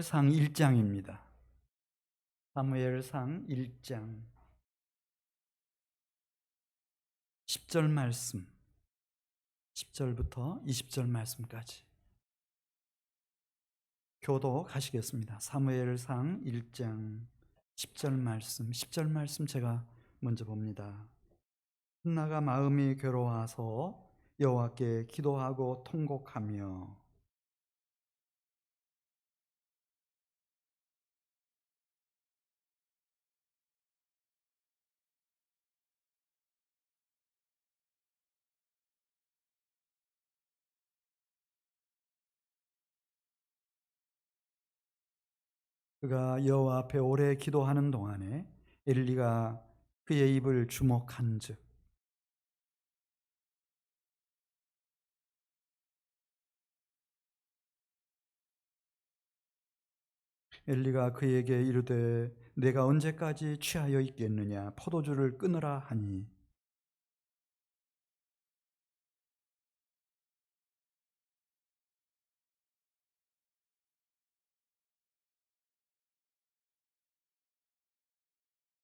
상 1장입니다. 사무엘상 1장 10절 말씀, 10절부터 20절 말씀까지 교독하시겠습니다. 사무엘상 1장 10절 말씀 제가 먼저 봅니다. 한나가 마음이 괴로워서 여호와께 기도하고 통곡하며 그가 여호와 앞에 오래 기도하는 동안에 엘리가 그의 입을 주목한즉 엘리가 그에게 이르되 내가 언제까지 취하여 있겠느냐 포도주를 끊으라 하니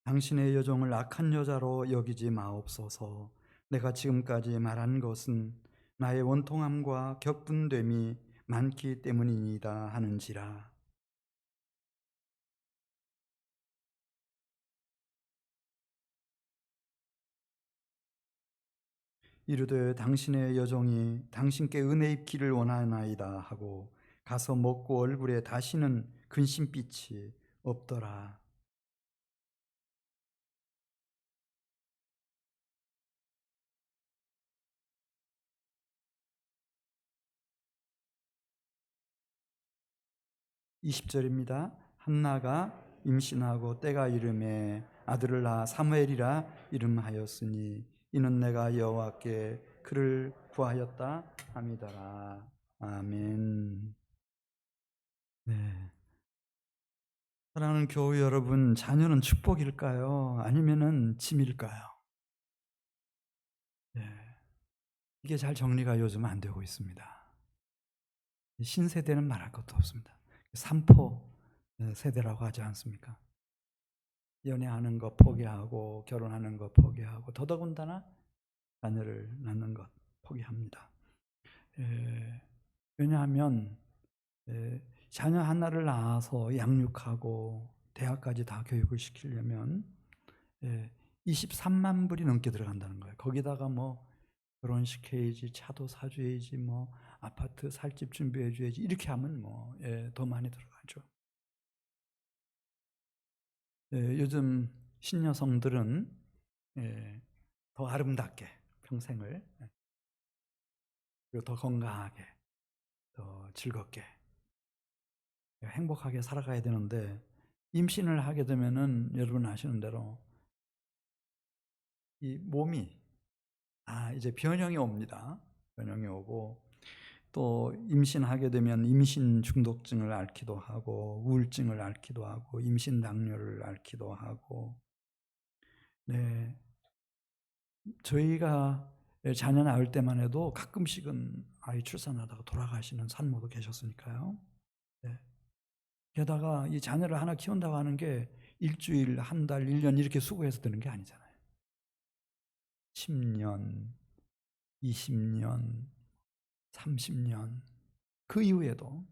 당신의 여종을 악한 여자로 여기지 마옵소서. 내가 지금까지 말한 것은 나의 원통함과 격분됨이 많기 때문이니이다 하는지라. 이르되 당신의 여종이 당신께 은혜 입기를 원하나이다 하고 가서 먹고 얼굴에 다시는 근심빛이 없더라. (20절입니다) 한나가 임신하고 때가 이르매 아들을 낳아 사무엘이라 이름하였으니 이는 내가 여호와께 그를 구하였다 함이더라. 아멘. 네. 사랑하는 교우 여러분, 자녀는 축복일까요? 아니면은 짐일까요? 네. 이게 잘 정리가 요즘 안 되고 있습니다. 신세대는 말할 것도 없습니다. 삼포 세대라고 하지 않습니까? 연애하는 것 포기하고 결혼하는 것 포기하고 더더군다나 자녀를 낳는 것 포기합니다. 왜냐하면 자녀 하나를 낳아서 양육하고 대학까지 다 교육을 시키려면 23만 불이 넘게 들어간다는 거예요. 거기다가 뭐 결혼시켜야지, 차도 사줘야지, 뭐 아파트 살 집 준비해줘야지, 이렇게 하면 뭐 더 많이 들어가죠. 요즘 신여성들은 더 아름답게 평생을, 그리고 더 건강하게, 더 즐겁게, 행복하게 살아가야 되는데 임신을 하게 되면은 여러분 아시는 대로 이 몸이 이제 변형이 옵니다. 변형이 오고 또 임신하게 되면 임신 중독증을 앓기도 하고 우울증을 앓기도 하고 임신 당뇨를 앓기도 하고. 네, 저희가 자녀 낳을 때만 해도 가끔씩은 아이 출산하다가 돌아가시는 산모도 계셨으니까요. 네. 게다가 이 자녀를 하나 키운다고 하는 게 일주일, 한 달, 1년 이렇게 수고해서 되는 게 아니잖아요. 10년, 20년, 30년 그 이후에도.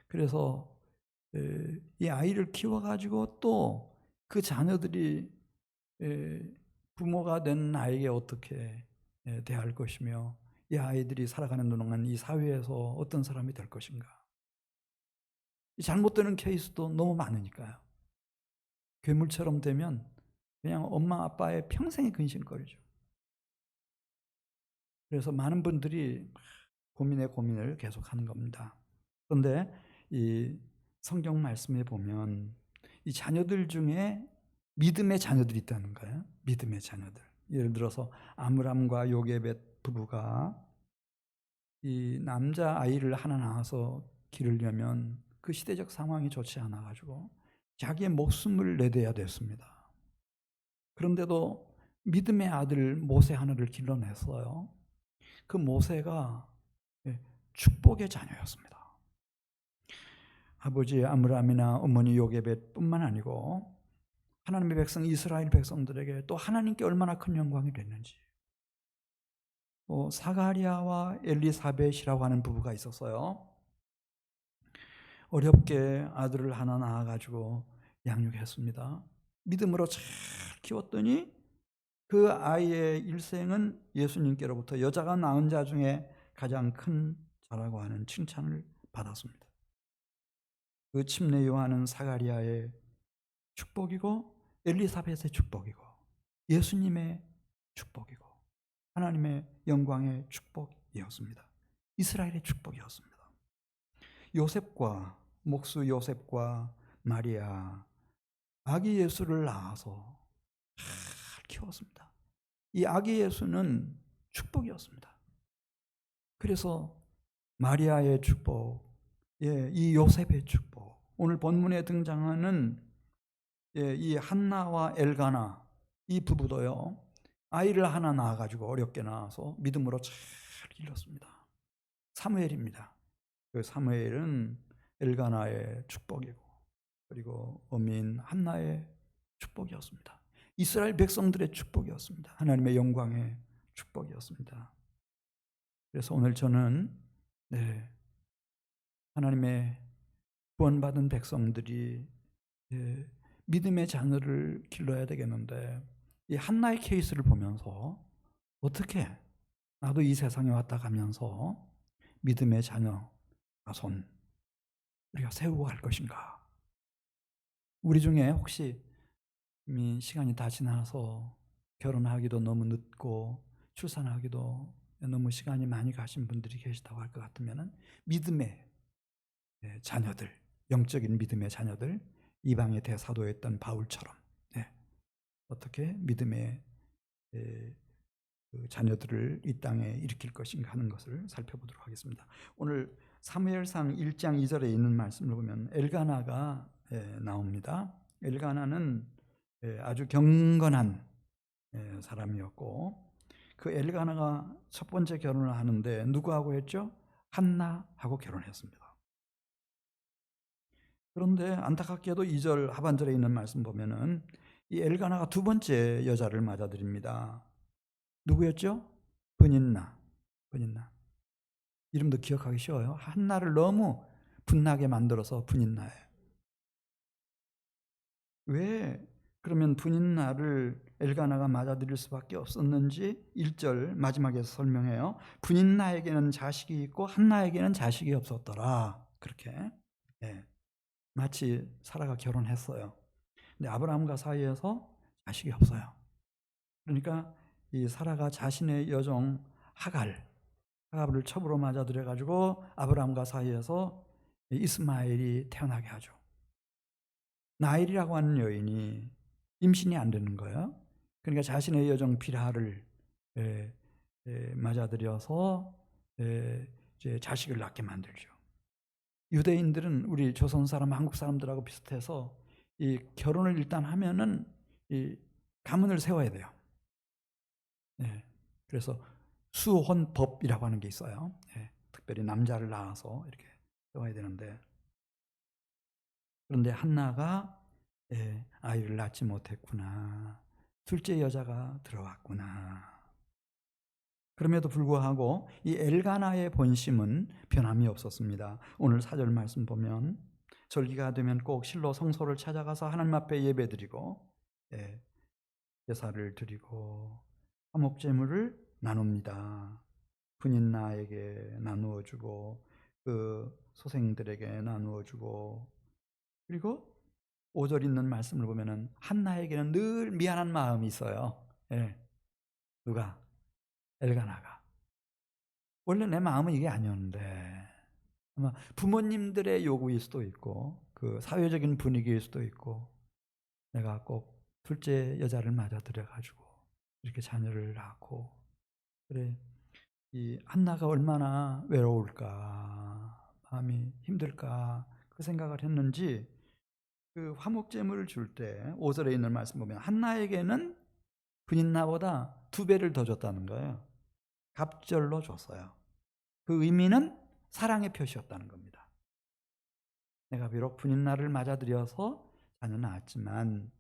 그래서 이 아이를 키워가지고 또 그 자녀들이 부모가 된 나에게 어떻게 대할 것이며 이 아이들이 살아가는 동안 이 사회에서 어떤 사람이 될 것인가. 잘못되는 케이스도 너무 많으니까요. 괴물처럼 되면 그냥 엄마 아빠의 평생의 근심거리죠. 그래서 많은 분들이 고민을 계속하는 겁니다. 그런데 이 성경 말씀에 보면 이 자녀들 중에 믿음의 자녀들이 있다는 거예요. 믿음의 자녀들. 예를 들어서 아므람과 요게벳 부부가 이 남자 아이를 하나 낳아서 기르려면 그 시대적 상황이 좋지 않아 가지고 자기의 목숨을 내대야 됐습니다. 그런데도 믿음의 아들 모세 하나를 길러냈어요. 그 모세가 축복의 자녀였습니다. 아버지 아므람이나 어머니 요게벳뿐만 아니고 하나님의 백성 이스라엘 백성들에게 또 하나님께 얼마나 큰 영광이 됐는지. 사가리아와 엘리사벳이라고 하는 부부가 있었어요. 어렵게 아들을 하나 낳아가지고 양육했습니다. 믿음으로 잘 키웠더니 그 아이의 일생은 예수님께로부터 여자가 낳은 자 중에 가장 큰 자라고 하는 칭찬을 받았습니다. 그 침례 요한은 사가리아의 축복이고 엘리사벳의 축복이고 예수님의 축복이고 하나님의 영광의 축복이었습니다. 이스라엘의 축복이었습니다. 요셉과 목수 요셉과 마리아 아기 예수를 낳아서 잘 키웠습니다. 이 아기 예수는 축복이었습니다. 그래서 마리아의 축복, 이 요셉의 축복, 오늘 본문에 등장하는 이 한나와 엘가나 이 부부도요, 아이를 하나 낳아가지고 어렵게 낳아서 믿음으로 잘 길렀습니다. 사무엘입니다. 그 사무엘은 엘가나의 축복이고 그리고 어민 한나의 축복이었습니다. 이스라엘 백성들의 축복이었습니다. 하나님의 영광의 축복이었습니다. 그래서 오늘 저는 하나님의 구원받은 백성들이 믿음의 자녀를 길러야 되겠는데 이 한나의 케이스를 보면서 어떻게 나도 이 세상에 왔다 가면서 믿음의 자녀 자손 우리가 세우고 갈 것인가? 우리 중에 혹시 이미 시간이 다 지나서 결혼하기도 너무 늦고 출산하기도 너무 시간이 많이 가신 분들이 계시다고 할 것 같으면 믿음의 자녀들, 영적인 믿음의 자녀들, 이방의 대사도였던 바울처럼 어떻게 믿음의 그 자녀들을 이 땅에 일으킬 것인가 하는 것을 살펴보도록 하겠습니다. 오늘 사무엘상 1장 2절에 있는 말씀을 보면 엘가나가 나옵니다. 엘가나는 아주 경건한 사람이었고 그 엘가나가 첫 번째 결혼을 하는데 누구하고 했죠? 한나하고 결혼했습니다. 그런데 안타깝게도 2절 하반절에 있는 말씀 보면은 이 엘가나가 두 번째 여자를 맞아들입니다. 누구였죠? 브닌나. 이름도 기억하기 쉬워요. 한나를 너무 분나게 만들어서 브닌나예요. 왜 그러면 브닌나를 엘가나가 맞아들일 수밖에 없었는지 1절 마지막에서 설명해요. 브닌나에게는 자식이 있고 한나에게는 자식이 없었더라. 그렇게 마치 사라가 결혼했어요. 근데 아브라함과 사이에서 자식이 없어요. 그러니까 이 사라가 자신의 여종 하갑을 첩으로 맞아들여 가지고 아브라함과 사이에서 이스마엘이 태어나게 하죠. 나일이라고 하는 여인이 임신이 안 되는 거예요. 그러니까 자신의 여종 빌하를 맞아들여서 이제 자식을 낳게 만들죠. 유대인들은 우리 조선 사람, 한국 사람들하고 비슷해서 이 결혼을 일단 하면은 이 가문을 세워야 돼요. 그래서 수혼법이라고 하는 게 있어요. 특별히 남자를 낳아서 이렇게 세워야 되는데 그런데 한나가 아이를 낳지 못했구나. 둘째 여자가 들어왔구나. 그럼에도 불구하고 이 엘가나의 본심은 변함이 없었습니다. 오늘 4절 말씀 보면 절기가 되면 꼭 실로 성소를 찾아가서 하나님 앞에 예배드리고 제사를 드리고 화목제물을 나눕니다. 분인나에게 나누어주고 그 소생들에게 나누어주고 그리고 5절 있는 말씀을 보면은 한나에게는 늘 미안한 마음이 있어요. 누가? 엘가나가. 원래 내 마음은 이게 아니었는데 아마 부모님들의 요구일 수도 있고 그 사회적인 분위기일 수도 있고 내가 꼭 둘째 여자를 맞아들여 가지고 이렇게 자녀를 낳고 그래 이 한나가 얼마나 외로울까 마음이 힘들까 그 생각을 했는지 그 화목제물을 줄 때 5절에 있는 말씀 보면 한나에게는 분인나보다 2배를 더 줬다는 거예요. 갑절로 줬어요. 그 의미는 사랑의 표시였다는 겁니다. 내가 비록 분인날을 맞아들여서 자녀 낳았지만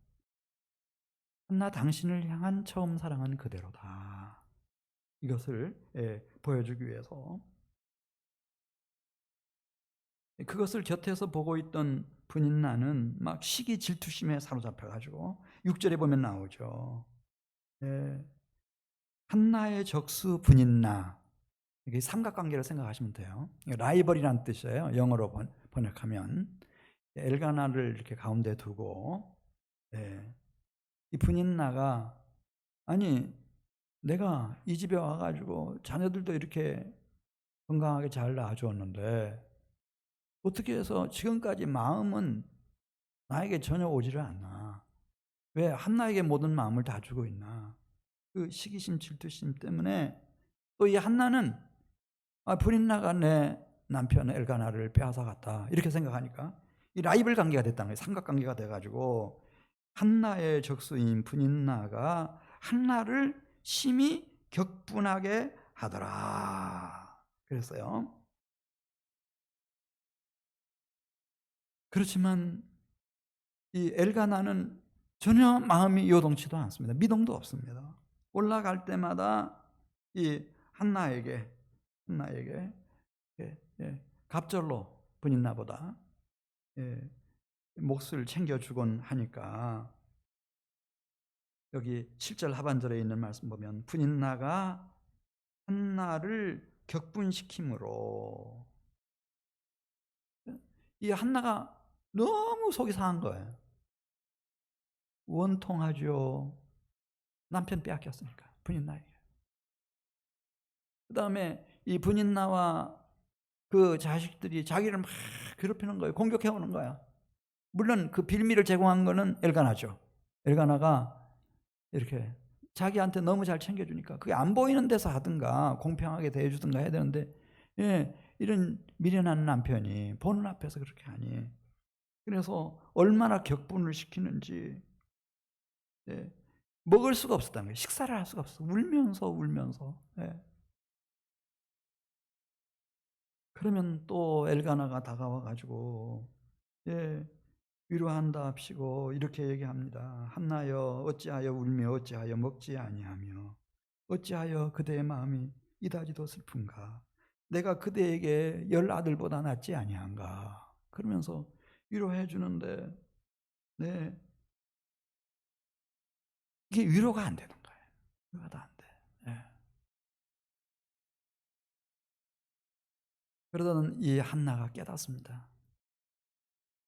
한나 당신을 향한 처음 사랑은 그대로다. 이것을 보여주기 위해서 그것을 곁에서 보고 있던 분인나는 막 시기 질투심에 사로잡혀가지고 6절에 보면 나오죠. 한나의 적수 분인나, 이게 삼각관계를 생각하시면 돼요. 라이벌이라는 뜻이에요. 영어로 번역하면 엘가나를 이렇게 가운데 두고 이 분인나가 아니 내가 이 집에 와가지고 자녀들도 이렇게 건강하게 잘 낳아주었는데 어떻게 해서 지금까지 마음은 나에게 전혀 오지를 않나? 왜 한나에게 모든 마음을 다 주고 있나? 그 시기심, 질투심 때문에 또 이 한나는 브린나가 내 남편 엘가나를 빼앗아갔다 이렇게 생각하니까 이 라이벌 관계가 됐다는 거예요. 삼각관계가 돼가지고 한나의 적수인 분인나가 한나를 심히 격분하게 하더라 그랬어요. 그렇지만 이 엘가나는 전혀 마음이 요동치도 않습니다. 미동도 없습니다. 올라갈 때마다 이 한나에게 갑절로 분인나보다 몫을 챙겨주곤 하니까 여기 7절 하반절에 있는 말씀 보면 분인나가 한나를 격분시킴으로 이 한나가 너무 속이 상한 거예요. 원통하죠. 남편 빼앗겼으니까 분인나에게. 그 다음에 이 분인나와 그 자식들이 자기를 막 괴롭히는 거예요. 공격해오는 거야. 물론 그 빌미를 제공한 거는 엘가나죠. 엘가나가 이렇게 자기한테 너무 잘 챙겨주니까 그게 안 보이는 데서 하든가 공평하게 대해주든가 해야 되는데 이런 미련한 남편이 보는 앞에서 그렇게 하니 그래서 얼마나 격분을 시키는지 먹을 수가 없었다는 거예요. 식사를 할 수가 없어. 울면서. 그러면 또 엘가나가 다가와가지고 위로한답시고 이렇게 얘기합니다. 한나여 어찌하여 울며 어찌하여 먹지 아니하며 어찌하여 그대의 마음이 이다지도 슬픈가. 내가 그대에게 10 아들보다 낫지 아니한가. 그러면서 위로해 주는데 이게 위로가 안 되는 거예요. 위로가 안 돼. 그러던 이 한나가 깨닫습니다.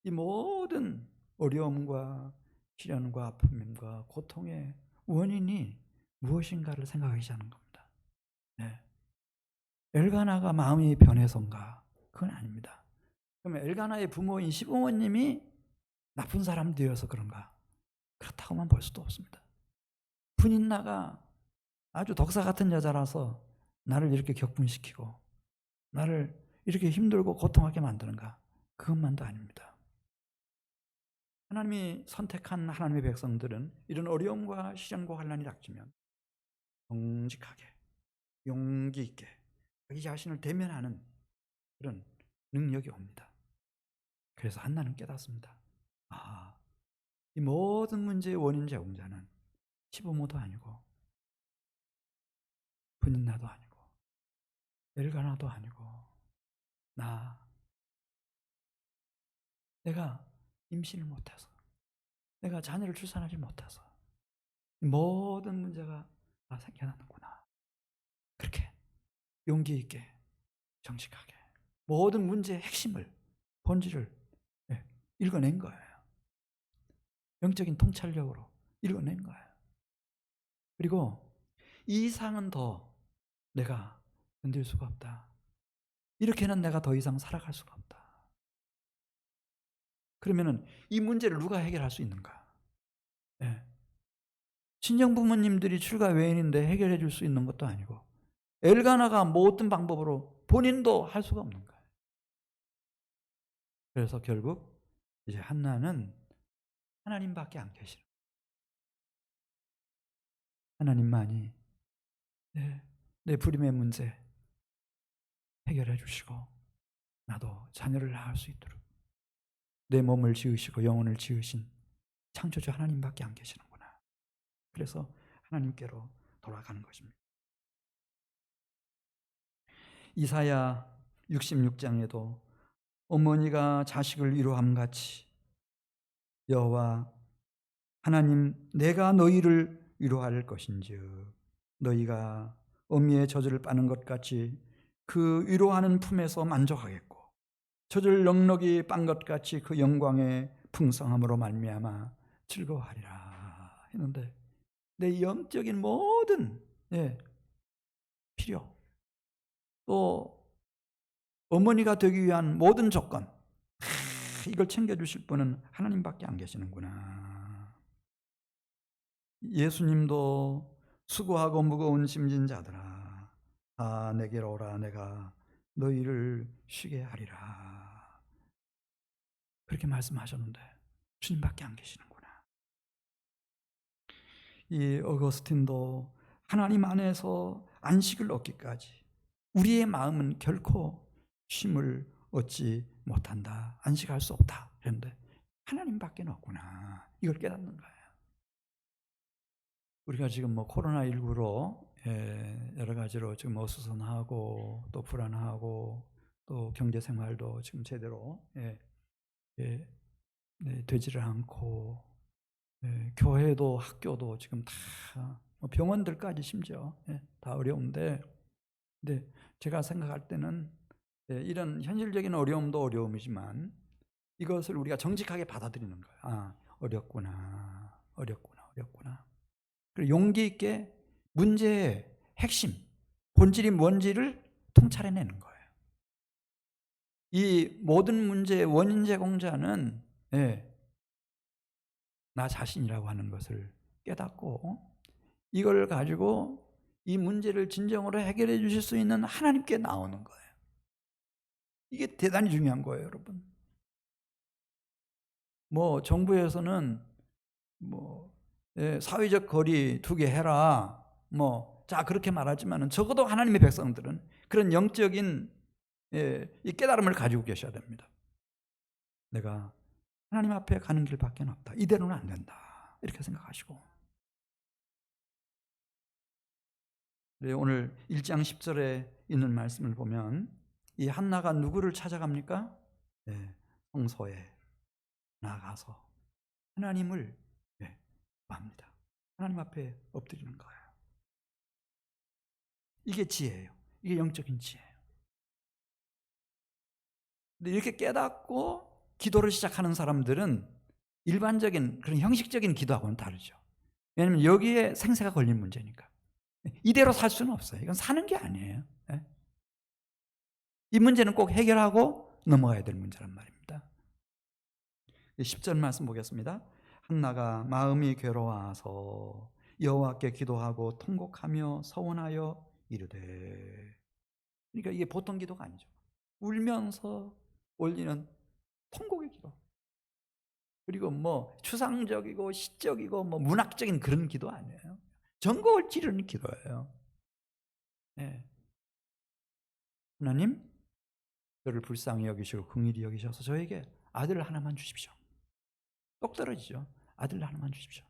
이 모든 어려움과 시련과 아픔과 고통의 원인이 무엇인가를 생각하기 시작하는 겁니다. 엘가나가 마음이 변해서인가? 그건 아닙니다. 그러면 엘가나의 부모인 시부모님이 나쁜 사람 되어서 그런가? 그렇다고만 볼 수도 없습니다. 분인나가 아주 독사 같은 여자라서 나를 이렇게 격분시키고 나를 이렇게 힘들고 고통하게 만드는가? 그것만도 아닙니다. 하나님이 선택한 하나님의 백성들은 이런 어려움과 시련과 환난이 닥치면 정직하게 용기 있게 자기 자신을 대면하는 그런 능력이 옵니다. 그래서 한나는 깨닫습니다. 이 모든 문제의 원인 제공자는 시부모도 아니고 분인나도 아니고 엘가나도 아니고 내가 임신을 못해서 내가 자녀를 출산하지 못해서 모든 문제가 생겨나는구나. 그렇게 용기 있게 정직하게 모든 문제의 핵심을 본질을 읽어낸 거예요. 영적인 통찰력으로 읽어낸 거예요. 그리고 이 이상은 더 내가 견딜 수가 없다. 이렇게는 내가 더 이상 살아갈 수가 없다. 그러면은 이 문제를 누가 해결할 수 있는가? 친정 부모님들이 출가 외인인데 해결해 줄 수 있는 것도 아니고 엘가나가 모든 방법으로 본인도 할 수가 없는 거예요. 그래서 결국 이제 한나는 하나님밖에 안 계시는 하나님만이 내 불임의 문제 해결해 주시고 나도 자녀를 낳을 수 있도록 내 몸을 지으시고 영혼을 지으신 창조주 하나님밖에 안 계시는구나. 그래서 하나님께로 돌아가는 것입니다. 이사야 66장에도 어머니가 자식을 위로함 같이 여호와 하나님 내가 너희를 위로할 것인즉 너희가 어미의 젖을 빠는 것 같이 그 위로하는 품에서 만족하겠고 젖을 넉넉히 빤 것 같이 그 영광의 풍성함으로 말미암아 즐거워하리라 했는데 내 영적인 모든 필요 또 어머니가 되기 위한 모든 조건 이걸 챙겨주실 분은 하나님밖에 안 계시는구나. 예수님도 수고하고 무거운 짐진 자들아 다 내게로 오라 내가 너희를 쉬게 하리라 그렇게 말씀하셨는데 주님밖에 안 계시는구나. 이 어거스틴도 하나님 안에서 안식을 얻기까지 우리의 마음은 결코 쉼을 얻지 못한다. 안식할 수 없다. 그런데 하나님밖에 없구나. 이걸 깨닫는 거예요. 우리가 지금 코로나19로 여러 가지로 지금 어수선하고 또 불안하고 또 경제 생활도 지금 제대로 되지를 않고 교회도 학교도 지금 다 병원들까지 심지어 다 어려운데 근데 제가 생각할 때는 이런 현실적인 어려움도 어려움이지만 이것을 우리가 정직하게 받아들이는 거예요. 아, 어렵구나. 그리고 용기 있게 문제의 핵심, 본질이 뭔지를 통찰해내는 거예요. 이 모든 문제의 원인 제공자는 나 자신이라고 하는 것을 깨닫고 이걸 가지고 이 문제를 진정으로 해결해 주실 수 있는 하나님께 나오는 거예요. 이게 대단히 중요한 거예요, 여러분. 정부에서는 사회적 거리 두게 해라. 자 그렇게 말하지만은 적어도 하나님의 백성들은 그런 영적인 이 깨달음을 가지고 계셔야 됩니다. 내가 하나님 앞에 가는 길밖에 없다. 이대로는 안 된다. 이렇게 생각하시고 오늘 1장 10절에 있는 말씀을 보면 이 한나가 누구를 찾아갑니까? 성소에 나가서 하나님을 구합니다. 하나님 앞에 엎드리는 거예요. 이게 지혜예요. 이게 영적인 지혜예요. 근데 이렇게 깨닫고 기도를 시작하는 사람들은 일반적인 그런 형식적인 기도하고는 다르죠. 왜냐하면 여기에 생사가 걸린 문제니까. 이대로 살 수는 없어요. 이건 사는 게 아니에요. 이 문제는 꼭 해결하고 넘어가야 될 문제란 말입니다. 10절 말씀 보겠습니다. 한나가 마음이 괴로워서 여호와께 기도하고 통곡하며 서원하여 이르되 그러니까 이게 보통 기도가 아니죠. 울면서 올리는 통곡의 기도. 그리고 추상적이고 시적이고 문학적인 그런 기도 아니에요. 전곡을 찌르는 기도예요. 하나님, 저를 불쌍히 여기시고 긍휼히 여기셔서 저에게 아들 하나만 주십시오. 똑 떨어지죠. 아들 하나만 주십시오.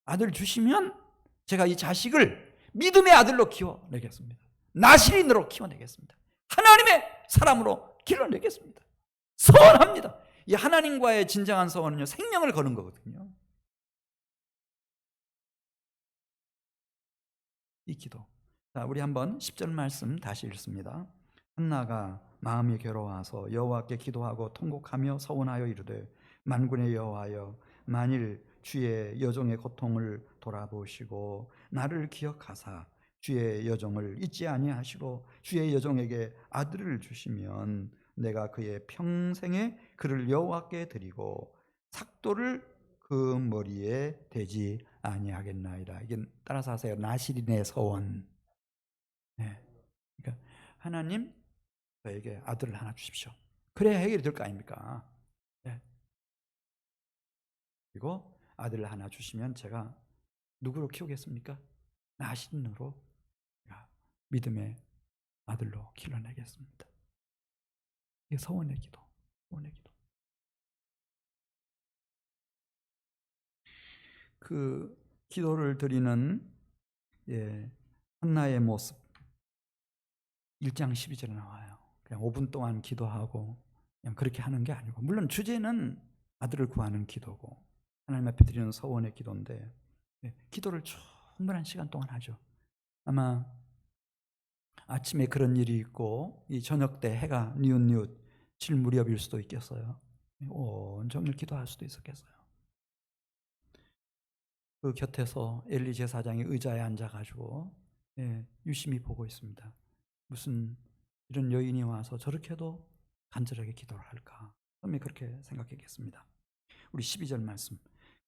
아들 주시면 제가 이 자식을 믿음의 아들로 키워내겠습니다. 나실인으로 키워내겠습니다. 하나님의 사람으로 길러내겠습니다. 소원합니다. 이 하나님과의 진정한 소원은요, 생명을 거는 거거든요. 이 기도. 자, 우리 한번 10절 말씀 다시 읽습니다. 한나가 마음이 괴로워서 여호와께 기도하고 통곡하며 서원하여 이르되 만군의 여호와여 만일 주의 여종의 고통을 돌아보시고 나를 기억하사 주의 여종을 잊지 아니하시고 주의 여종에게 아들을 주시면 내가 그의 평생에 그를 여호와께 드리고 삭도를 그 머리에 대지 아니하겠나이다. 이게 따라서 하세요. 나실인의 서원. 그러니까 하나님 저에게 아들을 하나 주십시오. 그래야 해결이 될 거 아닙니까? 그리고 아들을 하나 주시면 제가 누구로 키우겠습니까? 나신으로 믿음의 아들로 길러내겠습니다. 이게 서원의 기도. 그 기도를 드리는 한나의 모습 1장 12절에 나와요. 그냥 5분 동안 기도하고 그냥 그렇게 하는 게 아니고, 물론 주제는 아들을 구하는 기도고 하나님 앞에 드리는 서원의 기도인데 기도를 충분한 시간 동안 하죠. 아마 아침에 그런 일이 있고 이 저녁 때 해가 뉘웃뉘웃 질 무렵일 수도 있겠어요. 온종일 기도할 수도 있었겠어요. 그 곁에서 엘리 제사장이 의자에 앉아가지고 유심히 보고 있습니다. 무슨 이런 여인이 와서 저렇게도 간절하게 기도를 할까? 처음에 그렇게 생각했겠습니다. 우리 12절 말씀.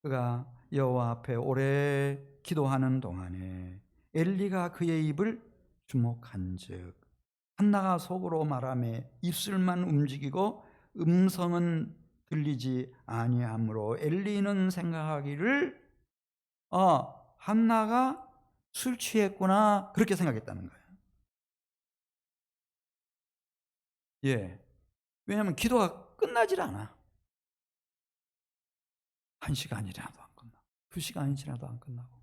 그가 여호와 앞에 오래 기도하는 동안에 엘리가 그의 입을 주목한즉 한나가 속으로 말하며 입술만 움직이고 음성은 들리지 아니하므로 엘리는 생각하기를 한나가 술 취했구나, 그렇게 생각했다는 거예요. 왜냐하면 기도가 끝나질 않아. 1시간이라도 안 끝나고 2시간이라도 안 끝나고,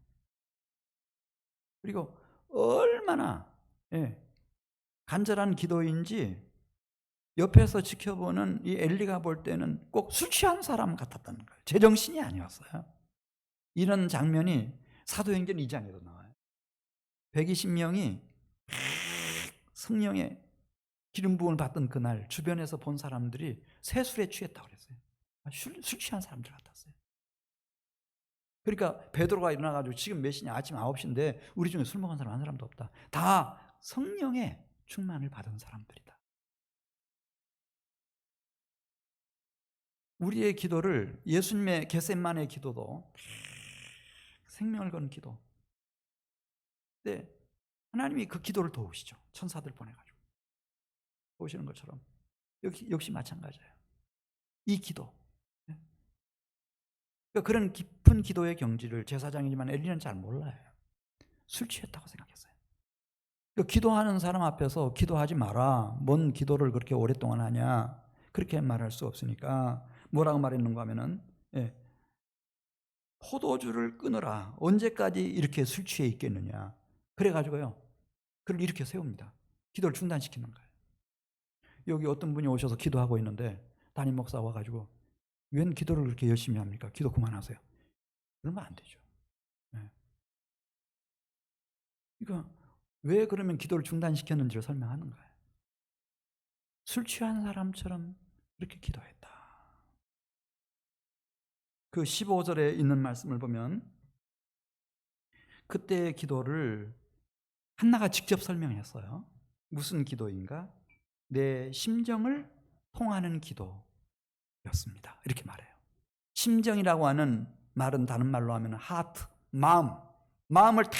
그리고 얼마나 간절한 기도인지 옆에서 지켜보는 이 엘리가 볼 때는 꼭 술 취한 사람 같았다는 거예요. 제정신이 아니었어요. 이런 장면이 사도행전 2장에도 나와요. 120명이 성령의 기름 부음을 받던 그날 주변에서 본 사람들이 새 술에 취했다고 그랬어요. 술 취한 사람들 같았어요. 그러니까 베드로가 일어나가지고 지금 몇 시냐, 아침 9시인데 우리 중에 술 먹은 사람 한 사람도 없다. 다 성령의 충만을 받은 사람들이다. 우리의 기도를, 예수님의 겟세마네 기도도 생명을 건 기도. 근데 하나님이 그 기도를 도우시죠. 천사들 보내가지고 도우시는 것처럼 역시 마찬가지예요. 이 기도. 그러니까 그런 깊은 기도의 경지를 제사장이지만 엘리는 잘 몰라요. 술 취했다고 생각했어요. 그러니까 기도하는 사람 앞에서 기도하지 마라, 뭔 기도를 그렇게 오랫동안 하냐, 그렇게 말할 수 없으니까 뭐라고 말했는가 하면은 포도주를 끊으라, 언제까지 이렇게 술 취해 있겠느냐, 그래가지고요 그를 이렇게 세웁니다. 기도를 중단시키는 거예요. 여기 어떤 분이 오셔서 기도하고 있는데 담임 목사 와가지고 웬 기도를 그렇게 열심히 합니까? 기도 그만하세요. 그러면 안 되죠. 그러니까 왜 그러면 기도를 중단시켰는지를 설명하는 거예요. 술 취한 사람처럼 그렇게 기도했다. 그 15절에 있는 말씀을 보면 그때의 기도를 한나가 직접 설명했어요. 무슨 기도인가? 내 심정을 통하는 기도였습니다. 이렇게 말해요. 심정이라고 하는 말은 다른 말로 하면 하트, 마음을 다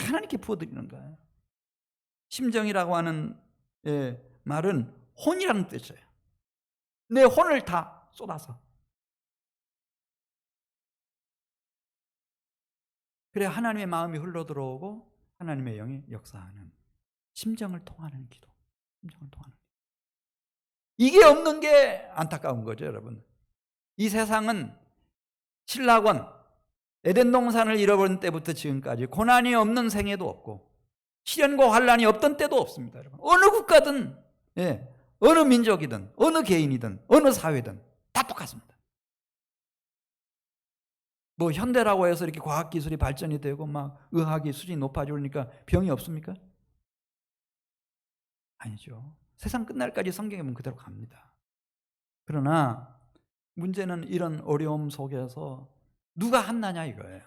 하나님께 부어드리는 거예요. 심정이라고 하는 말은 혼이라는 뜻이에요. 내 혼을 다 쏟아서. 그래야 하나님의 마음이 흘러들어오고 하나님의 영이 역사하는, 심정을 통하는 기도. 심정을 통하는 기도. 이게 없는 게 안타까운 거죠, 여러분. 이 세상은 신라권 에덴 동산을 잃어버린 때부터 지금까지 고난이 없는 생애도 없고 시련과 환란이 없던 때도 없습니다, 여러분. 어느 국가든 어느 민족이든 어느 개인이든 어느 사회든 다 똑같습니다. 뭐 현대라고 해서 이렇게 과학기술이 발전이 되고 막 의학이 수준이 높아지니까 병이 없습니까? 아니죠. 세상 끝날까지 성경에 보면 그대로 갑니다. 그러나 문제는 이런 어려움 속에서 누가 한나냐 이거예요.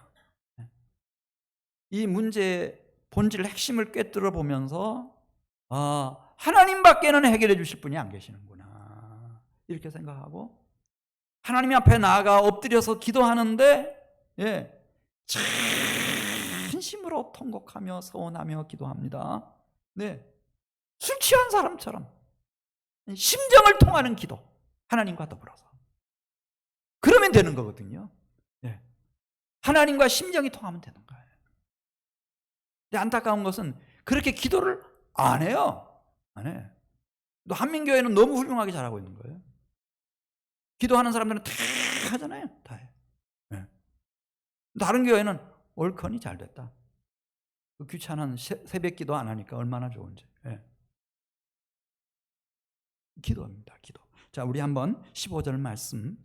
이 문제의 본질 핵심을 꿰뚫어 보면서 하나님밖에는 해결해 주실 분이 안 계시는구나, 이렇게 생각하고 하나님 앞에 나아가 엎드려서 기도하는데 진심으로 통곡하며 서원하며 기도합니다. 술 취한 사람처럼 심정을 통하는 기도, 하나님과 더불어서. 그러면 되는 거거든요. 하나님과 심정이 통하면 되는 거예요. 근데 안타까운 것은 그렇게 기도를 안 해요. 안 해. 또 한민교회는 너무 훌륭하게 잘하고 있는 거예요. 기도하는 사람들은 다 하잖아요. 다 해. 다른 교회는 옳거니 잘 됐다. 그 귀찮은 새벽 기도 안 하니까 얼마나 좋은지. 예. 기도입니다. 기도. 자, 우리 한번 15절 말씀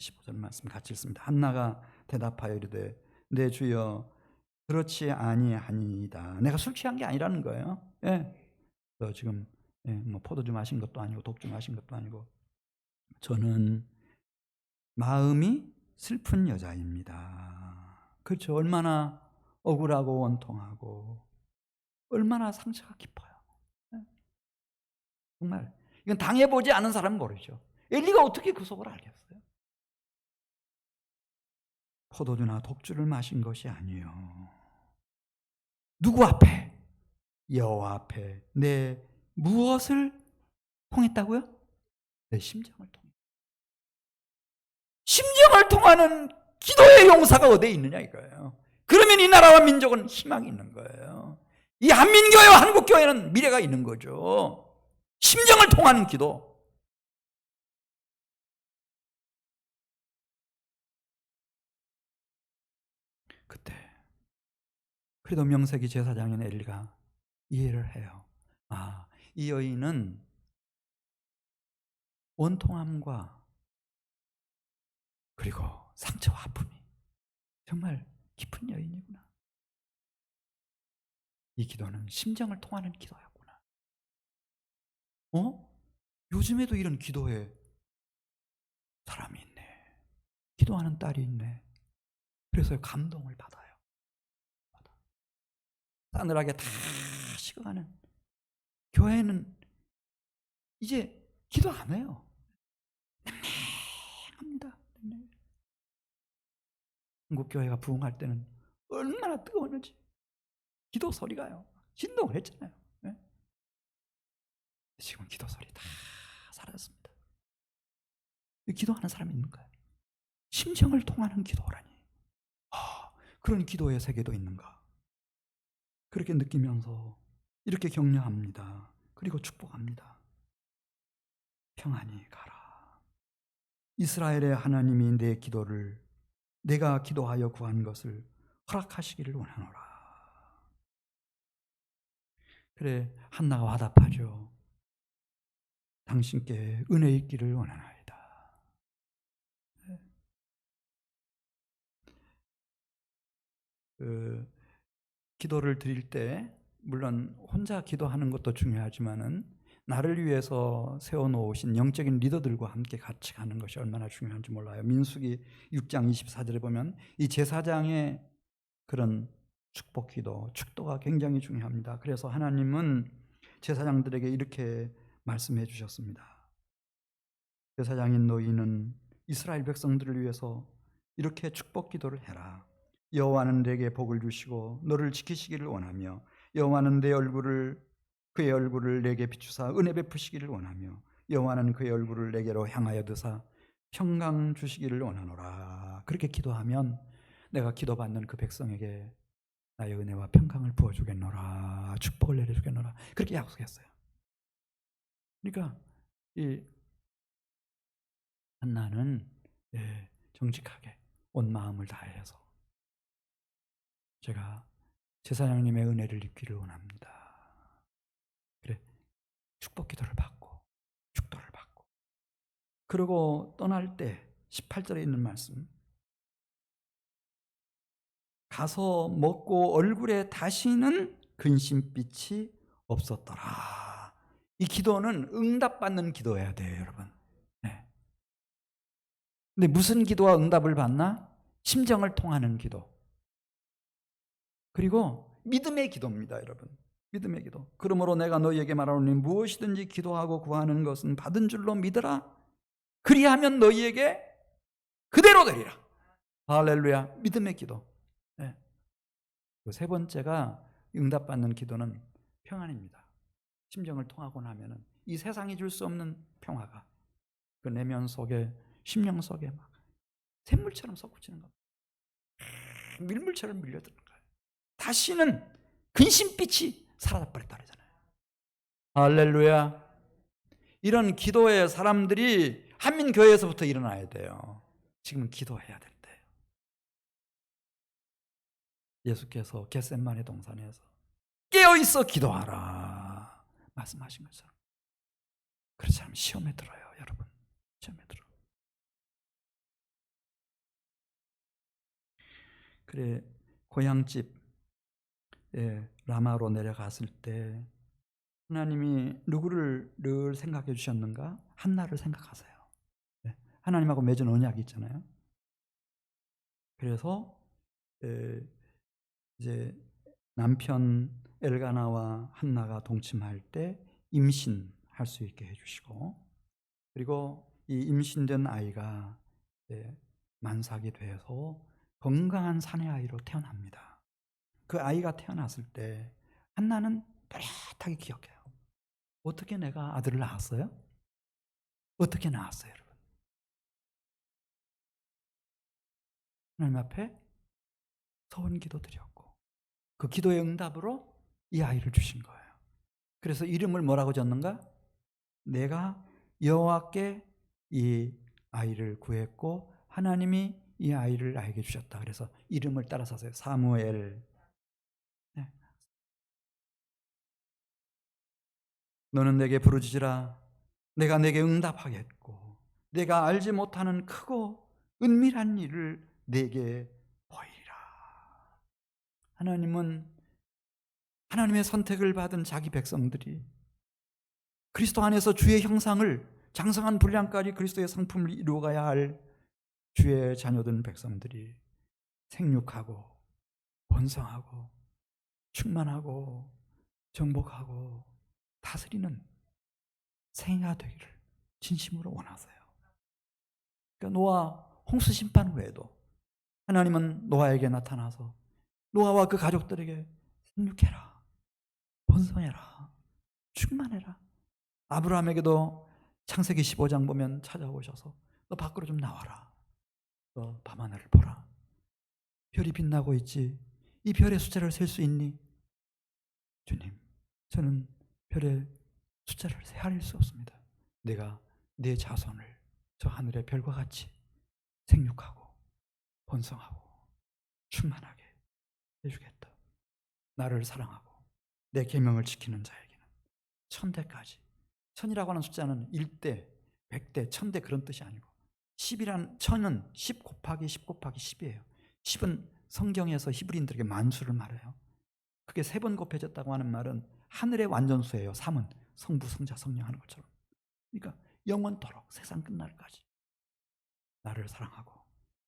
같이 읽습니다. 한나가 대답하여 이르되 내 주여 그렇지 아니하니이다. 내가 술 취한 게 아니라는 거예요. 예. 저 지금 뭐 포도주 마신 것도 아니고 독주 마신 것도 아니고 저는 마음이 슬픈 여자입니다. 그렇죠. 얼마나 억울하고 원통하고 얼마나 상처가 깊어요. 정말 이건 당해보지 않은 사람은 모르죠. 엘리가 어떻게 그 속을 알겠어요? 포도주나 독주를 마신 것이 아니요. 누구 앞에? 여호와 앞에 내 무엇을 통했다고요? 내 심정을 통해. 심정을 통하는 기도의 용사가 어디에 있느냐 이거예요. 그러면 이 나라와 민족은 희망이 있는 거예요. 이 한민교회와 한국교회는 미래가 있는 거죠. 심정을 통하는 기도. 그때 그래도 명색이 제사장인 엘리가 이해를 해요. 아, 이 여인은 원통함과 그리고 상처와 아픔이 정말 깊은 여인이구나. 이 기도는 심정을 통하는 기도였구나. 요즘에도 이런 기도에 사람이 있네. 기도하는 딸이 있네. 그래서 감동을 받아요. 싸늘하게 다 식어가는 교회는 이제 기도 안 해요. 냉랭합니다. 한국 교회가 부흥할 때는 얼마나 뜨거웠는지 기도 소리가요. 진동을 했잖아요. 네? 지금 기도 소리 다 사라졌습니다. 기도하는 사람이 있는 거예요. 심정을 통하는 기도라니. 그런 기도의 세계도 있는가? 그렇게 느끼면서 이렇게 격려합니다. 그리고 축복합니다. 평안히 가라. 이스라엘의 하나님이 내 기도를 내가 기도하여 구한 것을 허락하시기를 원하노라. 그래 한나가 화답하죠. 당신께 은혜 있기를 원하나이다. 기도를 드릴 때 물론 혼자 기도하는 것도 중요하지만은 나를 위해서 세워놓으신 영적인 리더들과 함께 같이 가는 것이 얼마나 중요한지 몰라요. 민수기 6장 24절에 보면 이 제사장의 그런 축복 기도, 축도가 굉장히 중요합니다. 그래서 하나님은 제사장들에게 이렇게 말씀해 주셨습니다. 제사장인 너희는 이스라엘 백성들을 위해서 이렇게 축복 기도를 해라. 여호와는 내게 복을 주시고 너를 지키시기를 원하며 여호와는 그의 얼굴을 내게 비추사 은혜 베푸시기를 원하며 여호와는 그의 얼굴을 내게로 향하여 드사 평강 주시기를 원하노라. 그렇게 기도하면 내가 기도받는 그 백성에게 나의 은혜와 평강을 부어주겠노라. 축복을 내려주겠노라. 그렇게 약속했어요. 그러니까 이 한나는 정직하게 온 마음을 다해서 제가 제사장님의 은혜를 입기를 원합니다. 그래 축복 기도를 받고 축도를 받고 그리고 떠날 때 18절에 있는 말씀 가서 먹고 얼굴에 다시는 근심빛이 없었더라. 이 기도는 응답받는 기도해야 돼요, 여러분. 네. 근데 무슨 기도와 응답을 받나? 심정을 통하는 기도. 그리고 믿음의 기도입니다, 여러분. 믿음의 기도. 그러므로 내가 너희에게 말하노니 무엇이든지 기도하고 구하는 것은 받은 줄로 믿으라. 그리하면 너희에게 그대로 되리라. 할렐루야. 믿음의 기도. 네. 세 번째가 응답받는 기도는 평안입니다. 심정을 통하고 나면은 이 세상이 줄 수 없는 평화가 그 내면 속에 심령 속에 막 샘물처럼 솟구치는 겁니다. 밀물처럼 밀려드는 거예요. 다시는 근심빛이 사라져버렸다 그러잖아요. 할렐루야. 이런 기도의 사람들이 한민교회에서부터 일어나야 돼요. 지금 기도해야 될 때예요. 예수께서 겟셋마네 동산에서 깨어있어 기도하라 말씀하신 것처럼 그렇지 않으면 시험에 들어요. 여러분, 시험에 들어. 그래, 고향집 라마로 내려갔을 때 하나님이 누구를 늘 생각해 주셨는가? 한나를 생각하세요. 하나님하고 맺은 언약이 있잖아요. 그래서 이제 남편 엘가나와 한나가 동침할 때 임신할 수 있게 해주시고, 그리고 이 임신된 아이가 만삭이 돼서 건강한 사내 아이로 태어납니다. 그 아이가 태어났을 때 한나는 또렷하게 기억해요. 어떻게 내가 아들을 낳았어요? 어떻게 낳았어요, 여러분? 하나님 앞에 서원 기도 드렸고 그 기도의 응답으로 이 아이를 주신 거예요. 그래서 이름을 뭐라고 졌는가? 내가 여호와께 이 아이를 구했고 하나님이 이 아이를 나에게 주셨다. 그래서 이름을 따라서 사무엘. 네. 너는 내게 부르짖으라. 내가 내게 응답하겠고 내가 알지 못하는 크고 은밀한 일을 내게 보이리라. 하나님은 하나님의 선택을 받은 자기 백성들이 그리스도 안에서 주의 형상을 장성한 분량까지 그리스도의 성품을 이루어가야 할 주의 자녀된 백성들이 생육하고 번성하고 충만하고 정복하고 다스리는 생애가 되기를 진심으로 원하세요. 그러니까 노아 홍수 심판 후에도 하나님은 노아에게 나타나서 노아와 그 가족들에게 생육해라, 번성해라, 충만해라. 아브라함에게도 창세기 15장 보면 찾아오셔서 너 밖으로 좀 나와라. 너 밤하늘을 보라. 별이 빛나고 있지. 이 별의 숫자를 셀 수 있니? 주님, 저는 별의 숫자를 헤아릴 수 없습니다. 내가 내 자손을 저 하늘의 별과 같이 생육하고 번성하고 충만하게 해주겠다. 나를 사랑하고 내 계명을 지키는 자에게는 천대까지. 천이라고 하는 숫자는 1대, 100대, 1000대 그런 뜻이 아니고 10이란 천은 10 곱하기 10 곱하기 10이에요. 10은 성경에서 히브리인들에게 만수를 말해요. 그게 3번 곱해졌다고 하는 말은 하늘의 완전수예요. 3은 성부, 성자, 성령 하는 것처럼. 그러니까 영원토록 세상 끝날까지 나를 사랑하고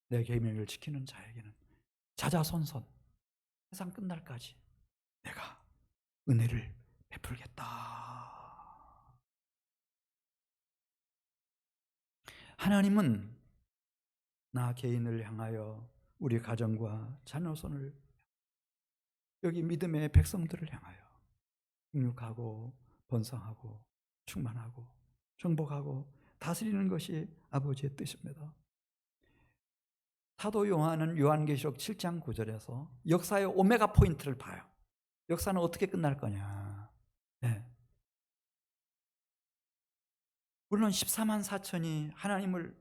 내 계명을 지키는 자에게는 자자손손 세상 끝날까지 내가 은혜를 베풀겠다. 하나님은 나 개인을 향하여 우리 가정과 자녀손을 여기 믿음의 백성들을 향하여 생육하고 번성하고 충만하고 정복하고 다스리는 것이 아버지의 뜻입니다. 사도 요한은 요한계시록 7장 9절에서 역사의 오메가 포인트를 봐요. 역사는 어떻게 끝날 거냐. 네. 물론 14만 4천이 하나님을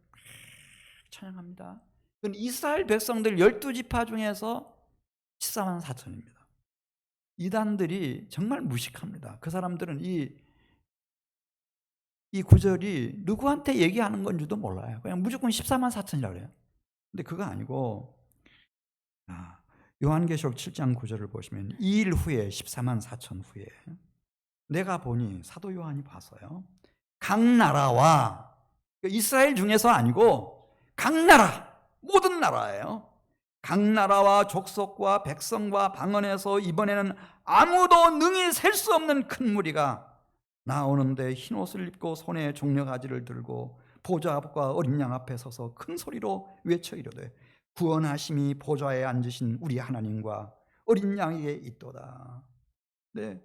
찬양합니다. 그건 이스라엘 백성들 12지파 중에서 14만 4천입니다. 이단들이 정말 무식합니다. 그 사람들은 이 구절이 누구한테 얘기하는 건지도 몰라요. 그냥 무조건 14만 4천이라고 그래요. 근데 그거 아니고 요한계시록 7장 9절을 보시면 2일 후에 14만 4천 후에 내가 보니 사도 요한이 봤어요. 각 나라와 이스라엘 중에서 아니고 각 나라 모든 나라예요. 각 나라와 족속과 백성과 방언에서 이번에는 아무도 능히 셀 수 없는 큰 무리가 나오는데 흰옷을 입고 손에 종려가지를 들고 보좌 앞과 어린 양 앞에 서서 큰 소리로 외쳐 이르되 구원하심이 보좌에 앉으신 우리 하나님과 어린 양에게 있도다. 네,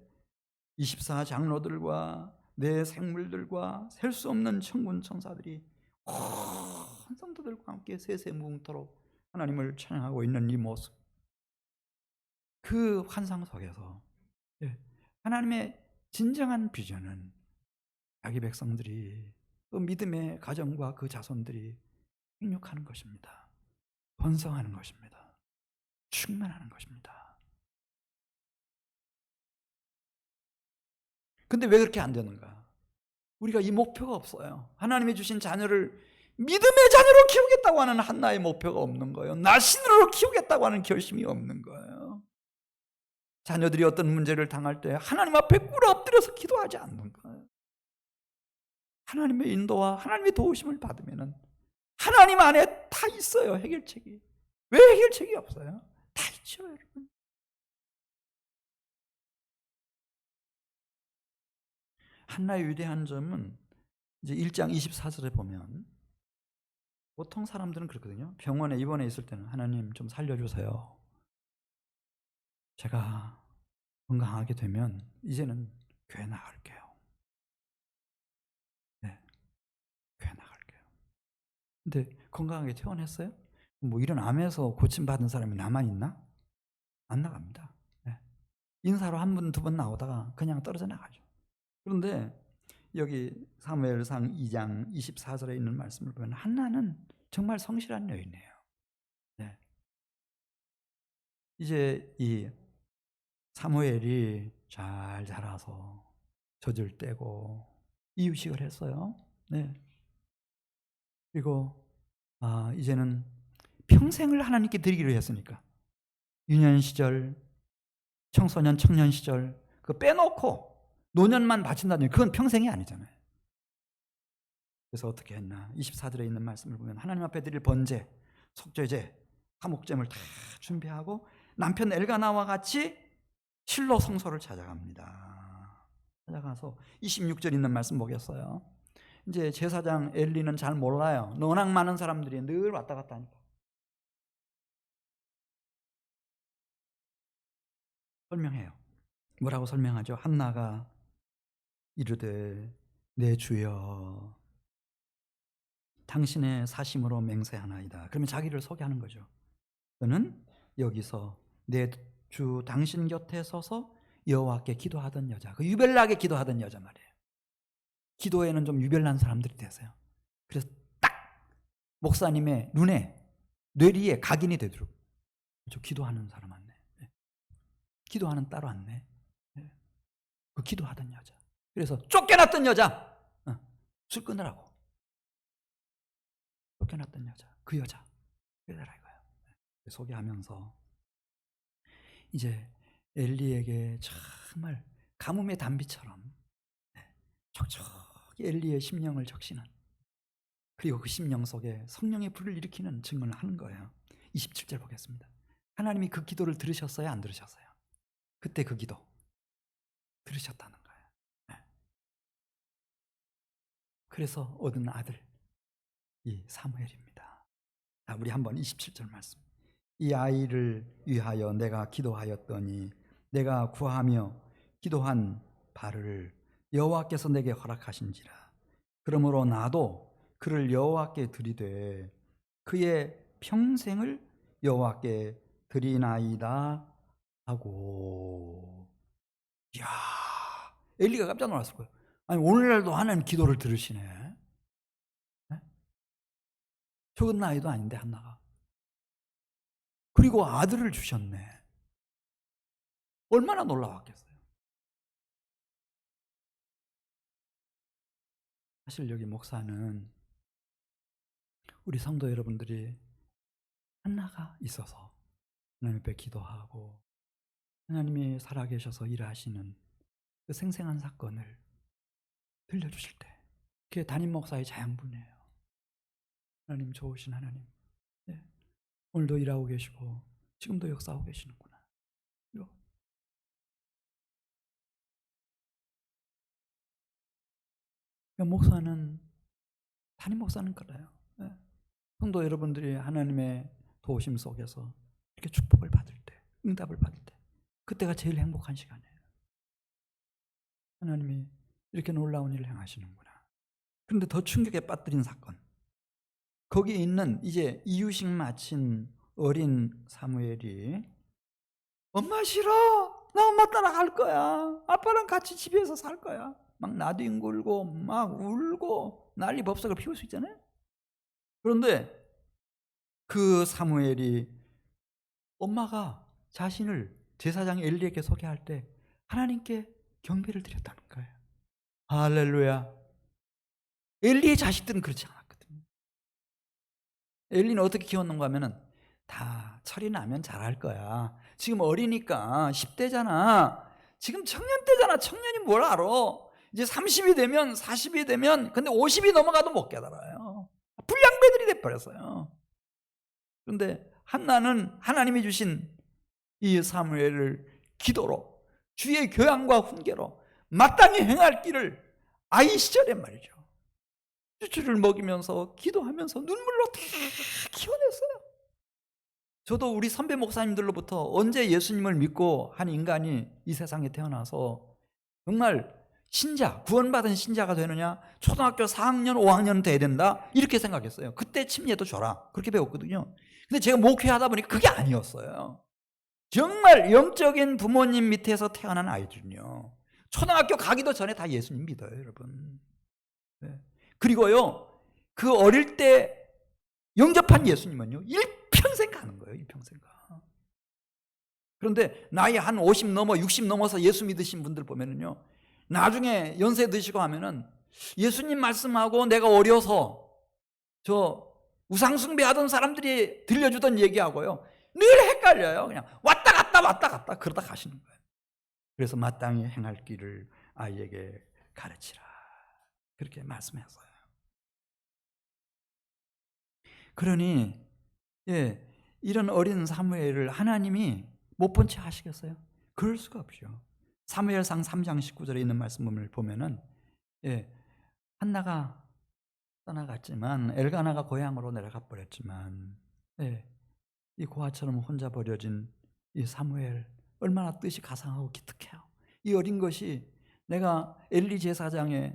24장로들과 내 생물들과 셀 수 없는 천군 천사들이 온 성도들과 함께 세세무궁토록 하나님을 찬양하고 있는 이 모습, 그 환상 속에서 하나님의 진정한 비전은 자기 백성들이 그 믿음의 가정과 그 자손들이 생육하는 것입니다. 번성하는 것입니다. 충만하는 것입니다. 근데 왜 그렇게 안 되는가? 우리가 이 목표가 없어요. 하나님이 주신 자녀를 믿음의 자녀로 키우겠다고 하는 한나의 목표가 없는 거예요. 나신으로 키우겠다고 하는 결심이 없는 거예요. 자녀들이 어떤 문제를 당할 때 하나님 앞에 꿇어 엎드려서 기도하지 않는 거예요. 하나님의 인도와 하나님의 도우심을 받으면 하나님 안에 다 있어요. 해결책이. 왜 해결책이 없어요? 다 있죠, 여러분. 한나의 위대한 점은 이제 1장 24절에 보면 보통 사람들은 그렇거든요. 병원에 입원해 있을 때는 하나님 좀 살려주세요. 제가 건강하게 되면 이제는 교회 나갈게요. 네, 교회 나갈게요. 근데 건강하게 퇴원했어요? 뭐 이런 암에서 고침받은 사람이 남아있나? 안 나갑니다. 네. 인사로 한 번, 두 번 나오다가 그냥 떨어져 나가죠. 그런데 여기 사무엘상 2장 24절에 있는 말씀을 보면 한나는 정말 성실한 여인이에요. 네. 이제 이 사무엘이 잘 자라서 젖을 떼고 이유식을 했어요. 네. 그리고 이제는 평생을 하나님께 드리기로 했으니까 유년 시절, 청소년, 청년 시절 그 빼놓고 노년만 바친다는 그건 평생이 아니잖아요. 그래서 어떻게 했나? 24절에 있는 말씀을 보면 하나님 앞에 드릴 번제, 속죄제, 화목제물 다 준비하고 남편 엘가나와 같이 실로 성소를 찾아갑니다. 찾아가서 26절 있는 말씀 보겠어요. 이제 제사장 엘리는 잘 몰라요. 워낙 많은 사람들이 늘 왔다 갔다 하니까. 설명해요. 뭐라고 설명하죠? 한나가 이르되 내 주여 당신의 사심으로 맹세하나이다. 그러면 자기를 소개하는 거죠. 저는 여기서 내 주 당신 곁에 서서 여호와께 기도하던 여자, 그 유별나게 기도하던 여자 말이에요. 기도에는 좀 유별난 사람들이 되세요. 그래서 딱 목사님의 눈에 뇌리에 각인이 되도록 저 기도하는 사람 왔네. 기도하는 딸 왔네. 그 기도하던 여자. 그래서 쫓겨났던 여자, 술 끊으라고 쫓겨났던 여자, 그 여자 그래라 이거예요. 소개하면서 이제 엘리에게 정말 가뭄의 단비처럼 촉촉히 엘리의 심령을 적시는, 그리고 그 심령 속에 성령의 불을 일으키는 증언을 하는 거예요. 27절 보겠습니다. 하나님이 그 기도를 들으셨어요? 안 들으셨어요? 그때 그 기도 들으셨다는 거예요. 네. 그래서 얻은 아들 이 사무엘입니다. 자, 우리 한번 27절 말씀. 이 아이를 위하여 내가 기도하였더니 내가 구하며 기도한 바를 여호와께서 내게 허락하신지라. 그러므로 나도 그를 여호와께 드리되 그의 평생을 여호와께 드리나이다 하고. 이야, 엘리가 깜짝 놀랐을 거예요. 아니 오늘날도 하나님 기도를 들으시네. 네? 적은 나이도 아닌데 한나가. 그리고 아들을 주셨네. 얼마나 놀라웠겠어요. 사실 여기 목사는 우리 성도 여러분들이 한나가 있어서 하나님 앞에 기도하고 하나님이 살아계셔서 일하시는 그 생생한 사건을 들려주실 때 그게 담임 목사의 자양분이에요. 하나님 좋으신 하나님, 네. 오늘도 일하고 계시고 지금도 역사하고 계시는구나. 이거. 목사는, 담임 목사는 그래요. 네. 성도 여러분들이 하나님의 도우심 속에서 이렇게 축복을 받을 때, 응답을 받을 때, 그때가 제일 행복한 시간이에요. 하나님이 이렇게 놀라운 일을 행하시는구나. 그런데 더 충격에 빠뜨린 사건, 거기에 있는 이제 이유식 마친 어린 사무엘이 엄마 싫어, 나 엄마 따라 갈 거야, 아빠랑 같이 집에서 살 거야, 막 나뒹굴고 막 울고 난리 법석을 피울 수 있잖아요. 그런데 그 사무엘이 엄마가 자신을 제사장 엘리에게 소개할 때 하나님께 경배를 드렸다는 거예요. 할렐루야. 엘리의 자식들은 그렇지 않았거든요. 엘리는 어떻게 키웠는가 하면은 다 철이 나면 잘할 거야. 지금 어리니까 10대잖아. 지금 청년 때잖아. 청년이 뭘 알아. 이제 30이 되면 40이 되면 근데 50이 넘어가도 못 깨달아요. 불량배들이 돼버렸어요. 그런데 한나는 하나님이 주신 이 사무엘을 기도로 주의 교양과 훈계로 마땅히 행할 길을 아이 시절에 말이죠. 쭈쭈를 먹이면서 기도하면서 눈물로 다 키워냈어요. 저도 우리 선배 목사님들로부터 언제 예수님을 믿고 한 인간이 이 세상에 태어나서 정말 신자, 구원받은 신자가 되느냐? 초등학교 4학년, 5학년 돼야 된다? 이렇게 생각했어요. 그때 침례도 줘라. 그렇게 배웠거든요. 근데 제가 목회하다 보니까 그게 아니었어요. 정말 영적인 부모님 밑에서 태어난 아이들은요, 초등학교 가기도 전에 다 예수님 믿어요, 여러분. 네. 그리고요, 그 어릴 때 영접한 예수님은요, 일평생 가는 거예요, 일평생 가. 그런데 나이 한 50 넘어 60 넘어서 예수 믿으신 분들 보면은요, 나중에 연세 드시고 하면은 예수님 말씀하고 내가 어려서 저 우상숭배하던 사람들이 들려주던 얘기하고요, 늘 헷갈려요. 그냥 왔다 갔다 그러다 가시는 거예요. 그래서 마땅히 행할 길을 아이에게 가르치라, 그렇게 말씀했어요. 그러니 이런 어린 사무엘을 하나님이 못 본 채 하시겠어요? 그럴 수가 없죠. 사무엘상 3장 19절에 있는 말씀을 보면은 한나가 떠나갔지만 엘가나가 고향으로 내려가 버렸지만 이 고아처럼 혼자 버려진 이 사무엘, 얼마나 뜻이 가상하고 기특해요. 이 어린 것이 내가 엘리 제사장에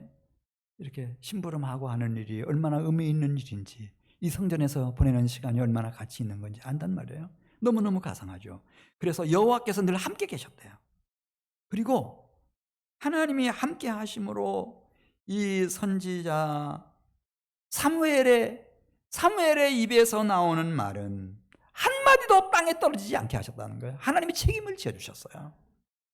이렇게 심부름하고 하는 일이 얼마나 의미 있는 일인지, 이 성전에서 보내는 시간이 얼마나 가치 있는 건지 안단 말이에요. 너무너무 가상하죠. 그래서 여호와께서 늘 함께 계셨대요. 그리고 하나님이 함께 하심으로 이 선지자 사무엘의 입에서 나오는 말은 한마디도 땅에 떨어지지 않게 하셨다는 거예요. 하나님이 책임을 지어주셨어요.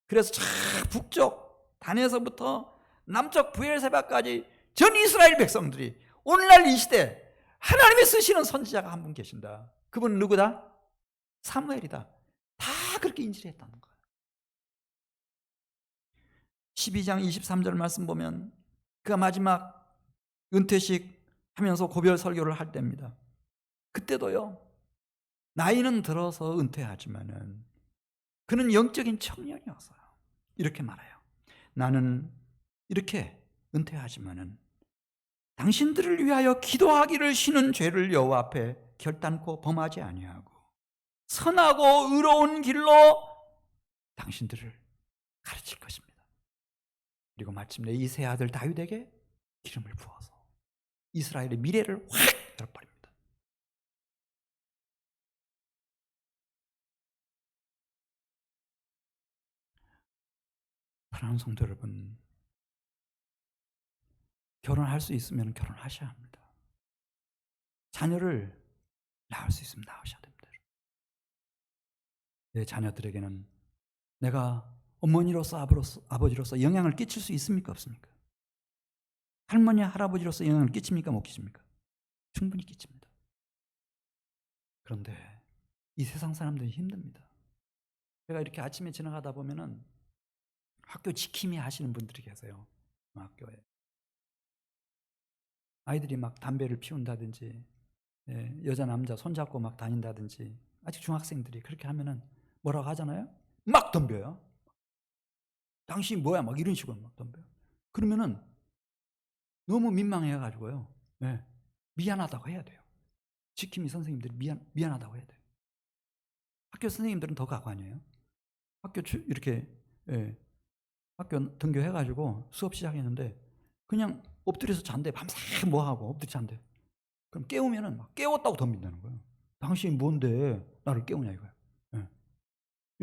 그래서 저 북쪽 단에서부터 남쪽 부엘세바까지 전 이스라엘 백성들이 오늘날 이 시대 하나님이 쓰시는 선지자가 한 분 계신다. 그분은 누구다? 사무엘이다. 다 그렇게 인지를 했다는 거예요. 12장 23절 말씀 보면 그가 마지막 은퇴식 하면서 고별 설교를 할 때입니다. 그때도요, 나이는 들어서 은퇴하지만은 그는 영적인 청년이었어요. 이렇게 말해요. 나는 이렇게 은퇴하지만은 당신들을 위하여 기도하기를 쉬는 죄를 여호와 앞에 결단코 범하지 아니하고 선하고 의로운 길로 당신들을 가르칠 것입니다. 그리고 마침내 이 세 아들 다윗에게 기름을 부어서 이스라엘의 미래를 확 열어버립니다. 사랑하는 성도 여러분, 결혼할 수 있으면 결혼하셔야 합니다. 자녀를 낳을 수 있으면 낳으셔야 됩니다. 내 자녀들에게는 내가 어머니로서 아버지로서 영향을 끼칠 수 있습니까? 없습니까? 할머니, 할아버지로서 영향을 끼칩니까? 못 끼칩니까? 충분히 끼칩니다. 그런데 이 세상 사람들이 힘듭니다. 제가 이렇게 아침에 지나가다 보면은 학교 지킴이 하시는 분들이 계세요. 학교에 아이들이 막 담배를 피운다든지 여자 남자 손잡고 막 다닌다든지, 아직 중학생들이 그렇게 하면은 뭐라고 하잖아요? 막 덤벼요. 당신이 뭐야? 막 이런 식으로 막 덤벼요. 그러면은 너무 민망해가지고요, 미안하다고 해야 돼요. 지킴이 선생님들이 미안하다고 해야 돼요. 학교 선생님들은 더 가관이에요. 학교 이렇게 학교 등교해가지고 수업 시작했는데 그냥 엎드려서 잔대. 밤새 뭐하고 엎드려 잔대. 그럼 깨우면은 막 깨웠다고 덤빈다는 거예요. 당신이 뭔데 나를 깨우냐 이거예요.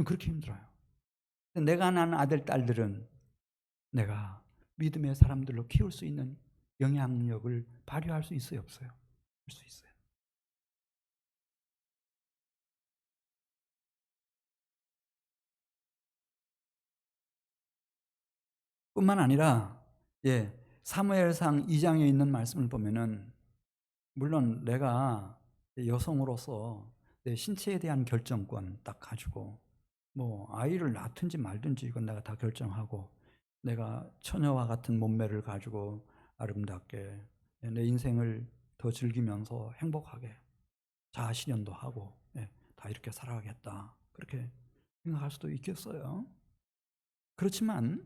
그렇게 힘들어요. 내가 낳은 아들, 딸들은 내가 믿음의 사람들로 키울 수 있는 영향력을 발휘할 수 있어요, 없어요? 할 수 있어요. 뿐만 아니라 예, 사무엘상 2장에 있는 말씀을 보면은 물론 내가 여성으로서 내 신체에 대한 결정권 딱 가지고 뭐 아이를 낳든지 말든지 이건 내가 다 결정하고 내가 처녀와 같은 몸매를 가지고 아름답게 내 인생을 더 즐기면서 행복하게 자아 실현도 하고 다 이렇게 살아가겠다 그렇게 생각할 수도 있겠어요. 그렇지만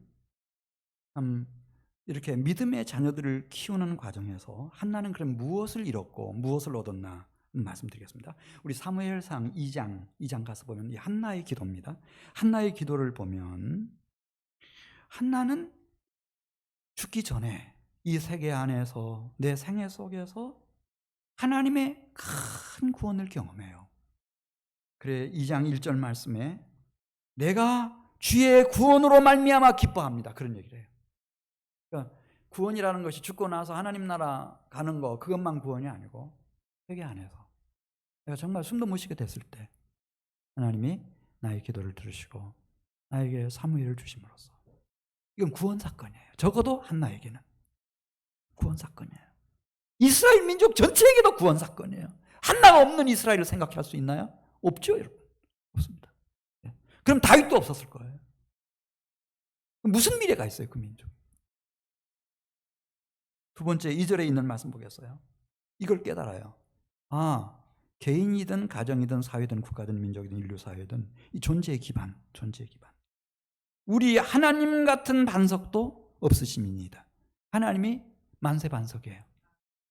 이렇게 믿음의 자녀들을 키우는 과정에서 한나는 그럼 무엇을 잃었고 무엇을 얻었나 말씀드리겠습니다. 우리 사무엘상 2장 가서 보면 이 한나의 기도입니다. 한나의 기도를 보면 한나는 죽기 전에 이 세계 안에서 내 생애 속에서 하나님의 큰 구원을 경험해요. 그래 2장 1절 말씀에 내가 주의 구원으로 말미암아 기뻐합니다. 그런 얘기를 해요. 그러니까 구원이라는 것이 죽고 나서 하나님 나라 가는 거 그것만 구원이 아니고 세계 안에서 내가 정말 숨도 못 쉬게 됐을 때 하나님이 나의 기도를 들으시고 나에게 사무엘을 주심으로써 이건 구원 사건이에요. 적어도 한나에게는 구원 사건이에요. 이스라엘 민족 전체에게도 구원 사건이에요. 한나가 없는 이스라엘을 생각할 수 있나요? 없죠, 여러분. 없습니다. 그럼 다윗도 없었을 거예요. 무슨 미래가 있어요, 그 민족? 두 번째 2절에 있는 말씀 보겠어요. 이걸 깨달아요. 개인이든 가정이든 사회든 국가든 민족이든 인류 사회든 이 존재의 기반. 우리 하나님 같은 반석도 없으심입니다. 하나님이 만세 반석이에요.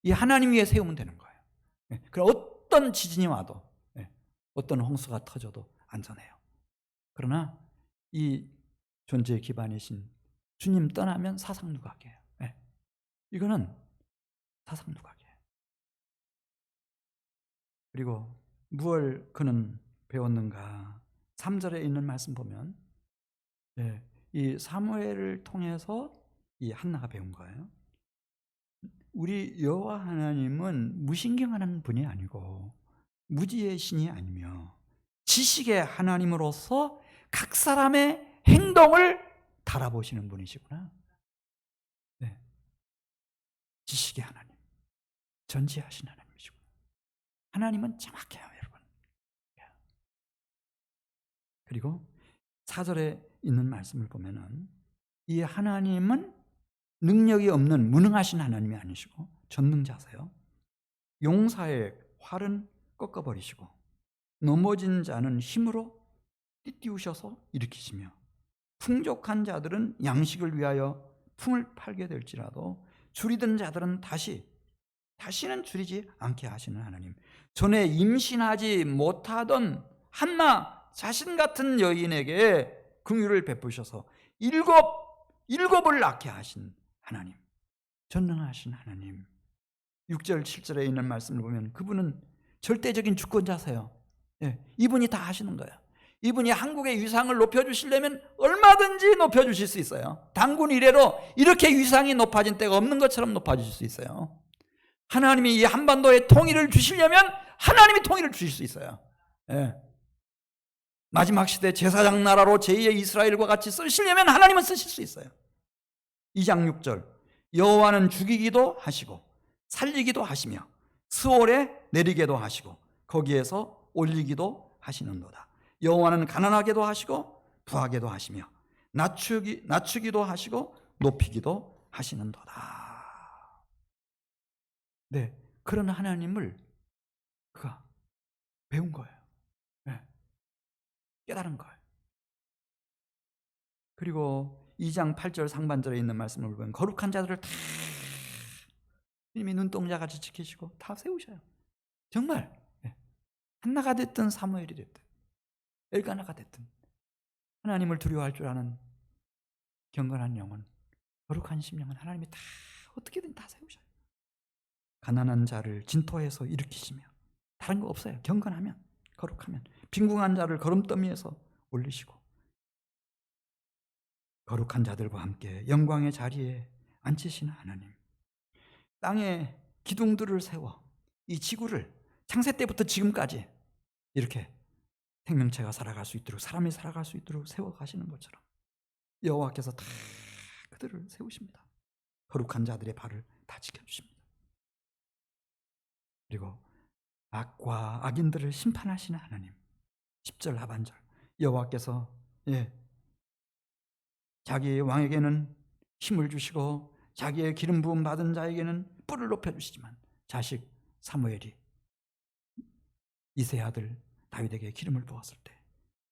이 하나님 위에 세우면 되는 거예요. 그럼 어떤 지진이 와도 어떤 홍수가 터져도 안전해요. 그러나 이 존재의 기반이신 주님 떠나면 사상누각이에요. 이거는 사상누각이에요. 그리고 무엇을 그는 배웠는가? 3절에 있는 말씀 보면 이 사무엘을 통해서 이 한나가 배운 거예요. 우리 여호와 하나님은 무신경하는 분이 아니고 무지의 신이 아니며 지식의 하나님으로서 각 사람의 행동을 달아보시는 분이시구나. 지식의 하나님, 전지하신 하나님이시구나. 하나님은 정확해요, 여러분. 그리고 4절에 있는 말씀을 보면은 이 하나님은 능력이 없는 무능하신 하나님이 아니시고 전능자세요. 용사의 활은 꺾어버리시고 넘어진 자는 힘으로 띠띠우셔서 일으키시며 풍족한 자들은 양식을 위하여 품을 팔게 될지라도 줄이던 자들은 다시는 줄이지 않게 하시는 하나님. 전에 임신하지 못하던 한나 자신 같은 여인에게 긍휼을 베푸셔서 일곱을 낳게 하신 하나님, 전능하신 하나님. 6절 7절에 있는 말씀을 보면 그분은 절대적인 주권자세요. 이분이 다 하시는 거예요. 이분이 한국의 위상을 높여주시려면 얼마든지 높여주실 수 있어요. 단군 이래로 이렇게 위상이 높아진 때가 없는 것처럼 높아주실 수 있어요. 하나님이 이 한반도에 통일을 주시려면 하나님이 통일을 주실 수 있어요. 마지막 시대 제사장 나라로 제2의 이스라엘과 같이 쓰시려면 하나님은 쓰실 수 있어요. 2장 6절 여호와는 죽이기도 하시고 살리기도 하시며 스올에 내리게도 하시고 거기에서 올리기도 하시는도다. 여호와는 가난하게도 하시고 부하게도 하시며 낮추기도 하시고 높이기도 하시는도다. 그런 하나님을 그가 배운 거예요. 깨달은 거예요. 그리고 2장 8절 상반절에 있는 말씀을 보면 거룩한 자들을 다 주님이 눈동자같이 지키시고 다 세우셔요. 정말 한나가 됐든 사무엘이 됐든 엘가나가 됐든 하나님을 두려워할 줄 아는 경건한 영혼, 거룩한 심령은 하나님이 다 어떻게든 다 세우셔요. 가난한 자를 진토에서 일으키시며 다른 거 없어요. 경건하면, 거룩하면 빈궁한 자를 거름더미에서 올리시고 거룩한 자들과 함께 영광의 자리에 앉히시는 하나님. 땅에 기둥들을 세워 이 지구를 창세 때부터 지금까지 이렇게 생명체가 살아갈 수 있도록 사람이 살아갈 수 있도록 세워가시는 것처럼 여호와께서 다 그들을 세우십니다. 거룩한 자들의 발을 다 지켜주십니다. 그리고 악과 악인들을 심판하시는 하나님. 10절 하반절 여호와께서 자기의 왕에게는 힘을 주시고 자기의 기름 부음 받은 자에게는 뿔을 높여주시지만 자식 사무엘이 이세 아들 다윗에게 기름을 부었을 때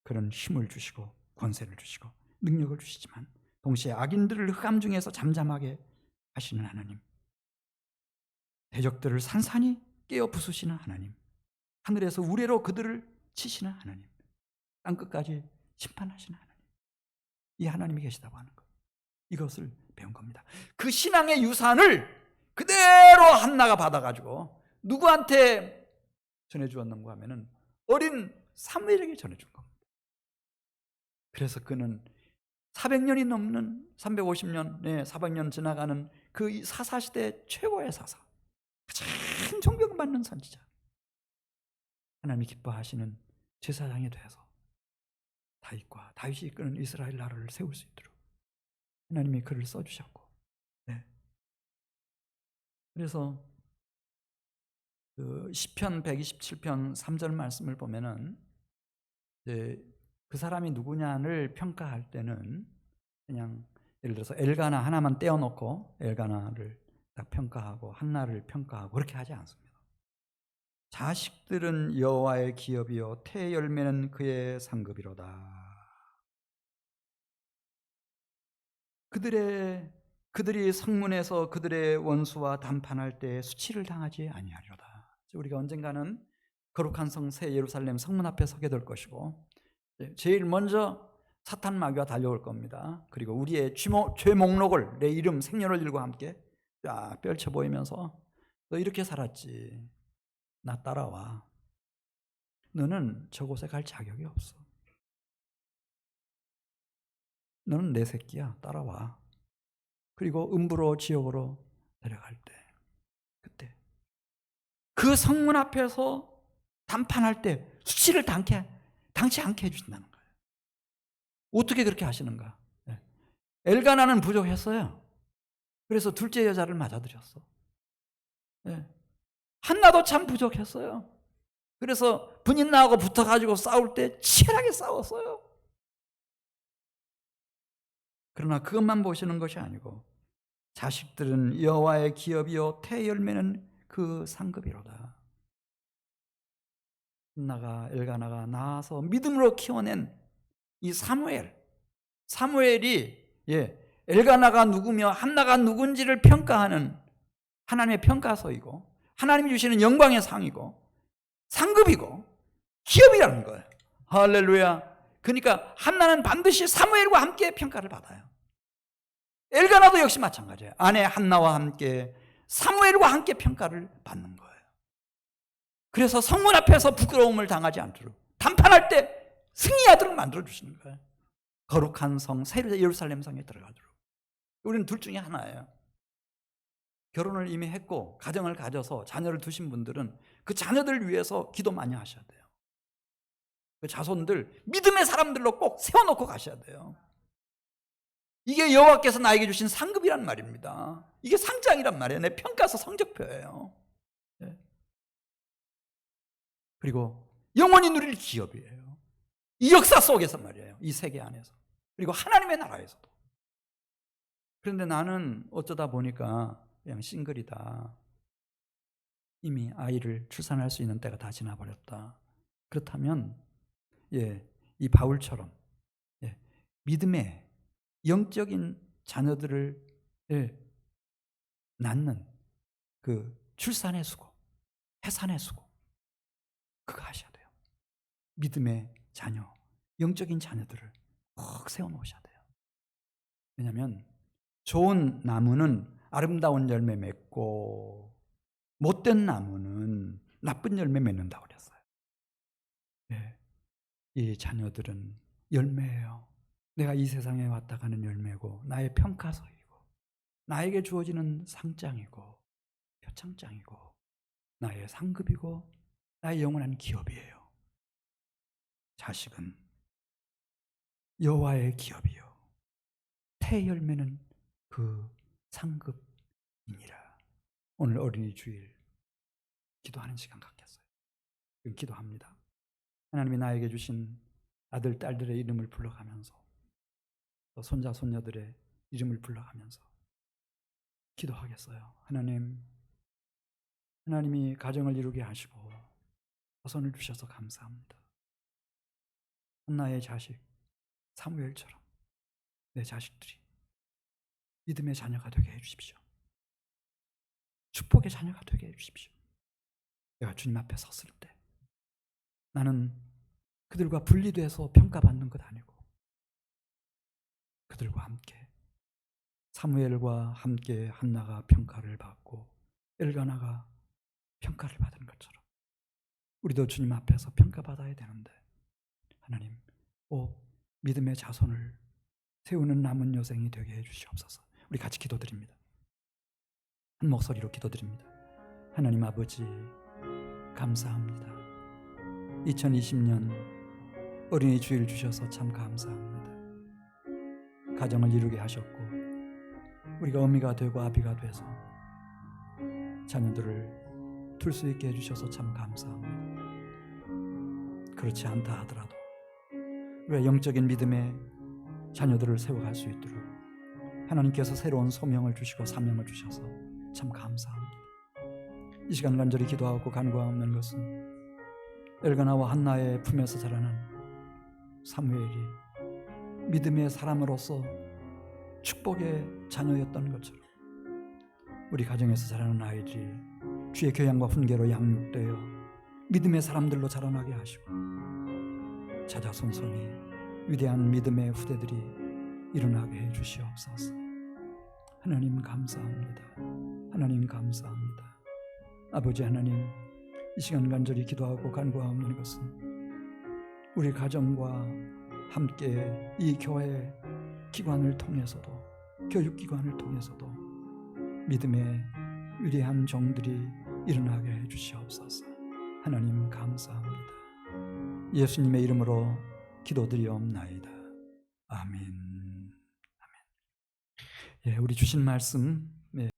그런 힘을 주시고 권세를 주시고 능력을 주시지만 동시에 악인들을 흑암 중에서 잠잠하게 하시는 하나님, 대적들을 산산히 깨어 부수시는 하나님, 하늘에서 우레로 그들을 치시는 하나님, 땅끝까지 심판하시는 하나님, 이 하나님이 계시다고 하는 것, 이것을 배운 겁니다. 그 신앙의 유산을 그대로 한나가 받아가지고 누구한테 전해주었는가 하면은 어린 사무엘에게 전해준 겁니다. 그래서 그는 400년이 넘는 350년, 400년 지나가는 그 사사시대 최고의 사사, 가장 존경받는 선지자, 하나님이 기뻐하시는 제사장이 되어서 다윗이 이끄는 이스라엘 나라를 세울 수 있도록 하나님이 그를 써주셨고, 그래서 그 시편 127편 3절 말씀을 보면은 그 사람이 누구냐를 평가할 때는 그냥 예를 들어서 엘가나 하나만 떼어놓고 엘가나를 딱 평가하고 한나를 평가하고 그렇게 하지 않습니다. 자식들은 여호와의 기업이요 태 열매는 그의 상급이로다. 그들이 성문에서 그들의 원수와 담판할 때 수치를 당하지 아니하리로다. 우리가 언젠가는 거룩한 성 새 예루살렘 성문 앞에 서게 될 것이고 제일 먼저 사탄 마귀가 달려올 겁니다. 그리고 우리의 죄 목록을, 내 이름, 생년월일과 함께 쫙 펼쳐 보이면서 너 이렇게 살았지, 나 따라와. 너는 저곳에 갈 자격이 없어. 너는 내 새끼야, 따라와. 그리고 음부로 지옥으로 데려갈 때, 그때 그 성문 앞에서 담판할 때 수치를 당치 않게 해주신다는 거예요. 어떻게 그렇게 하시는가? 엘가나는 부족했어요. 그래서 둘째 여자를 맞아들였어. 한나도 참 부족했어요. 그래서 분인나하고 붙어가지고 싸울 때 치열하게 싸웠어요. 그러나 그것만 보시는 것이 아니고 자식들은 여호와의 기업이요 태 열매는 그 상급이로다. 한나가 엘가나가 낳아서 믿음으로 키워낸 이 사무엘이 엘가나가 누구며 한나가 누군지를 평가하는 하나님의 평가서이고 하나님이 주시는 영광의 상이고 상급이고 기업이라는 거예요. 할렐루야. 그러니까 한나는 반드시 사무엘과 함께 평가를 받아요. 엘가나도 역시 마찬가지예요. 아내 한나와 함께 사무엘과 함께 평가를 받는 거예요. 그래서 성문 앞에서 부끄러움을 당하지 않도록 담판할 때 승리하도록 만들어주시는 거예요. 거룩한 성 새 예루살렘 성에 들어가도록. 우리는 둘 중에 하나예요. 결혼을 이미 했고 가정을 가져서 자녀를 두신 분들은 그 자녀들 위해서 기도 많이 하셔야 돼요. 그 자손들 믿음의 사람들로 꼭 세워놓고 가셔야 돼요. 이게 여호와께서 나에게 주신 상급이란 말입니다. 이게 상장이란 말이에요. 내 평가서 성적표예요. 그리고 영원히 누릴 기업이에요. 이 역사 속에서 말이에요. 이 세계 안에서. 그리고 하나님의 나라에서도. 그런데 나는 어쩌다 보니까 그냥 싱글이다. 이미 아이를 출산할 수 있는 때가 다 지나버렸다. 그렇다면 이 바울처럼 믿음의 영적인 자녀들을 낳는 그 출산의 수고, 해산의 수고, 그거 하셔야 돼요. 믿음의 자녀, 영적인 자녀들을 꼭 세워놓으셔야 돼요. 왜냐하면 좋은 나무는 아름다운 열매 맺고 못된 나무는 나쁜 열매 맺는다고 그랬어요. 이 자녀들은 열매예요. 내가 이 세상에 왔다 가는 열매고 나의 평가서이고 나에게 주어지는 상장이고 표창장이고 나의 상급이고 나의 영원한 기업이에요. 자식은 여호와의 기업이요 태 열매는 그 상급 오늘 어린이 주일 기도하는 시간 갖겠어요. 지금 기도합니다. 하나님이 나에게 주신 아들, 딸들의 이름을 불러가면서 또 손자, 손녀들의 이름을 불러가면서 기도하겠어요. 하나님이 가정을 이루게 하시고 자손을 주셔서 감사합니다. 한나의 자식 사무엘처럼 내 자식들이 믿음의 자녀가 되게 해주십시오. 축복의 자녀가 되게 해주십시오. 내가 주님 앞에 섰을 때 나는 그들과 분리돼서 평가받는 것 아니고 그들과 함께 사무엘과 함께 한나가 평가를 받고 엘가나가 평가를 받은 것처럼 우리도 주님 앞에서 평가받아야 되는데 하나님 꼭 믿음의 자손을 세우는 남은 여생이 되게 해주시옵소서. 우리 같이 기도드립니다. 한 목소리로 기도드립니다. 하나님 아버지 감사합니다. 2020년 어린이 주일 주셔서 참 감사합니다. 가정을 이루게 하셨고 우리가 어미가 되고 아비가 돼서 자녀들을 둘 수 있게 해주셔서 참 감사합니다. 그렇지 않다 하더라도 우리가 영적인 믿음의 자녀들을 세워갈 수 있도록 하나님께서 새로운 소명을 주시고 사명을 주셔서 참 감사합니다. 이 시간 간절히 기도하고 간구하는 것은 엘가나와 한나의 품에서 자라난 사무엘이 믿음의 사람으로서 축복의 자녀였던 것처럼 우리 가정에서 자라는 아이들이 주의 교양과 훈계로 양육되어 믿음의 사람들로 자라나게 하시고 자자손손이 위대한 믿음의 후대들이 일어나게 해 주시옵소서. 하나님 감사합니다. 하나님 감사합니다. 아버지 하나님, 이 시간 간절히 기도하고 간구하는 것은 우리 가정과 함께 이 교회 기관을 통해서도 교육기관을 통해서도 믿음의 위대한 종들이 일어나게 해 주시옵소서. 하나님 감사합니다. 예수님의 이름으로 기도드리옵나이다. 아멘. 아멘. 예, 우리 주신 말씀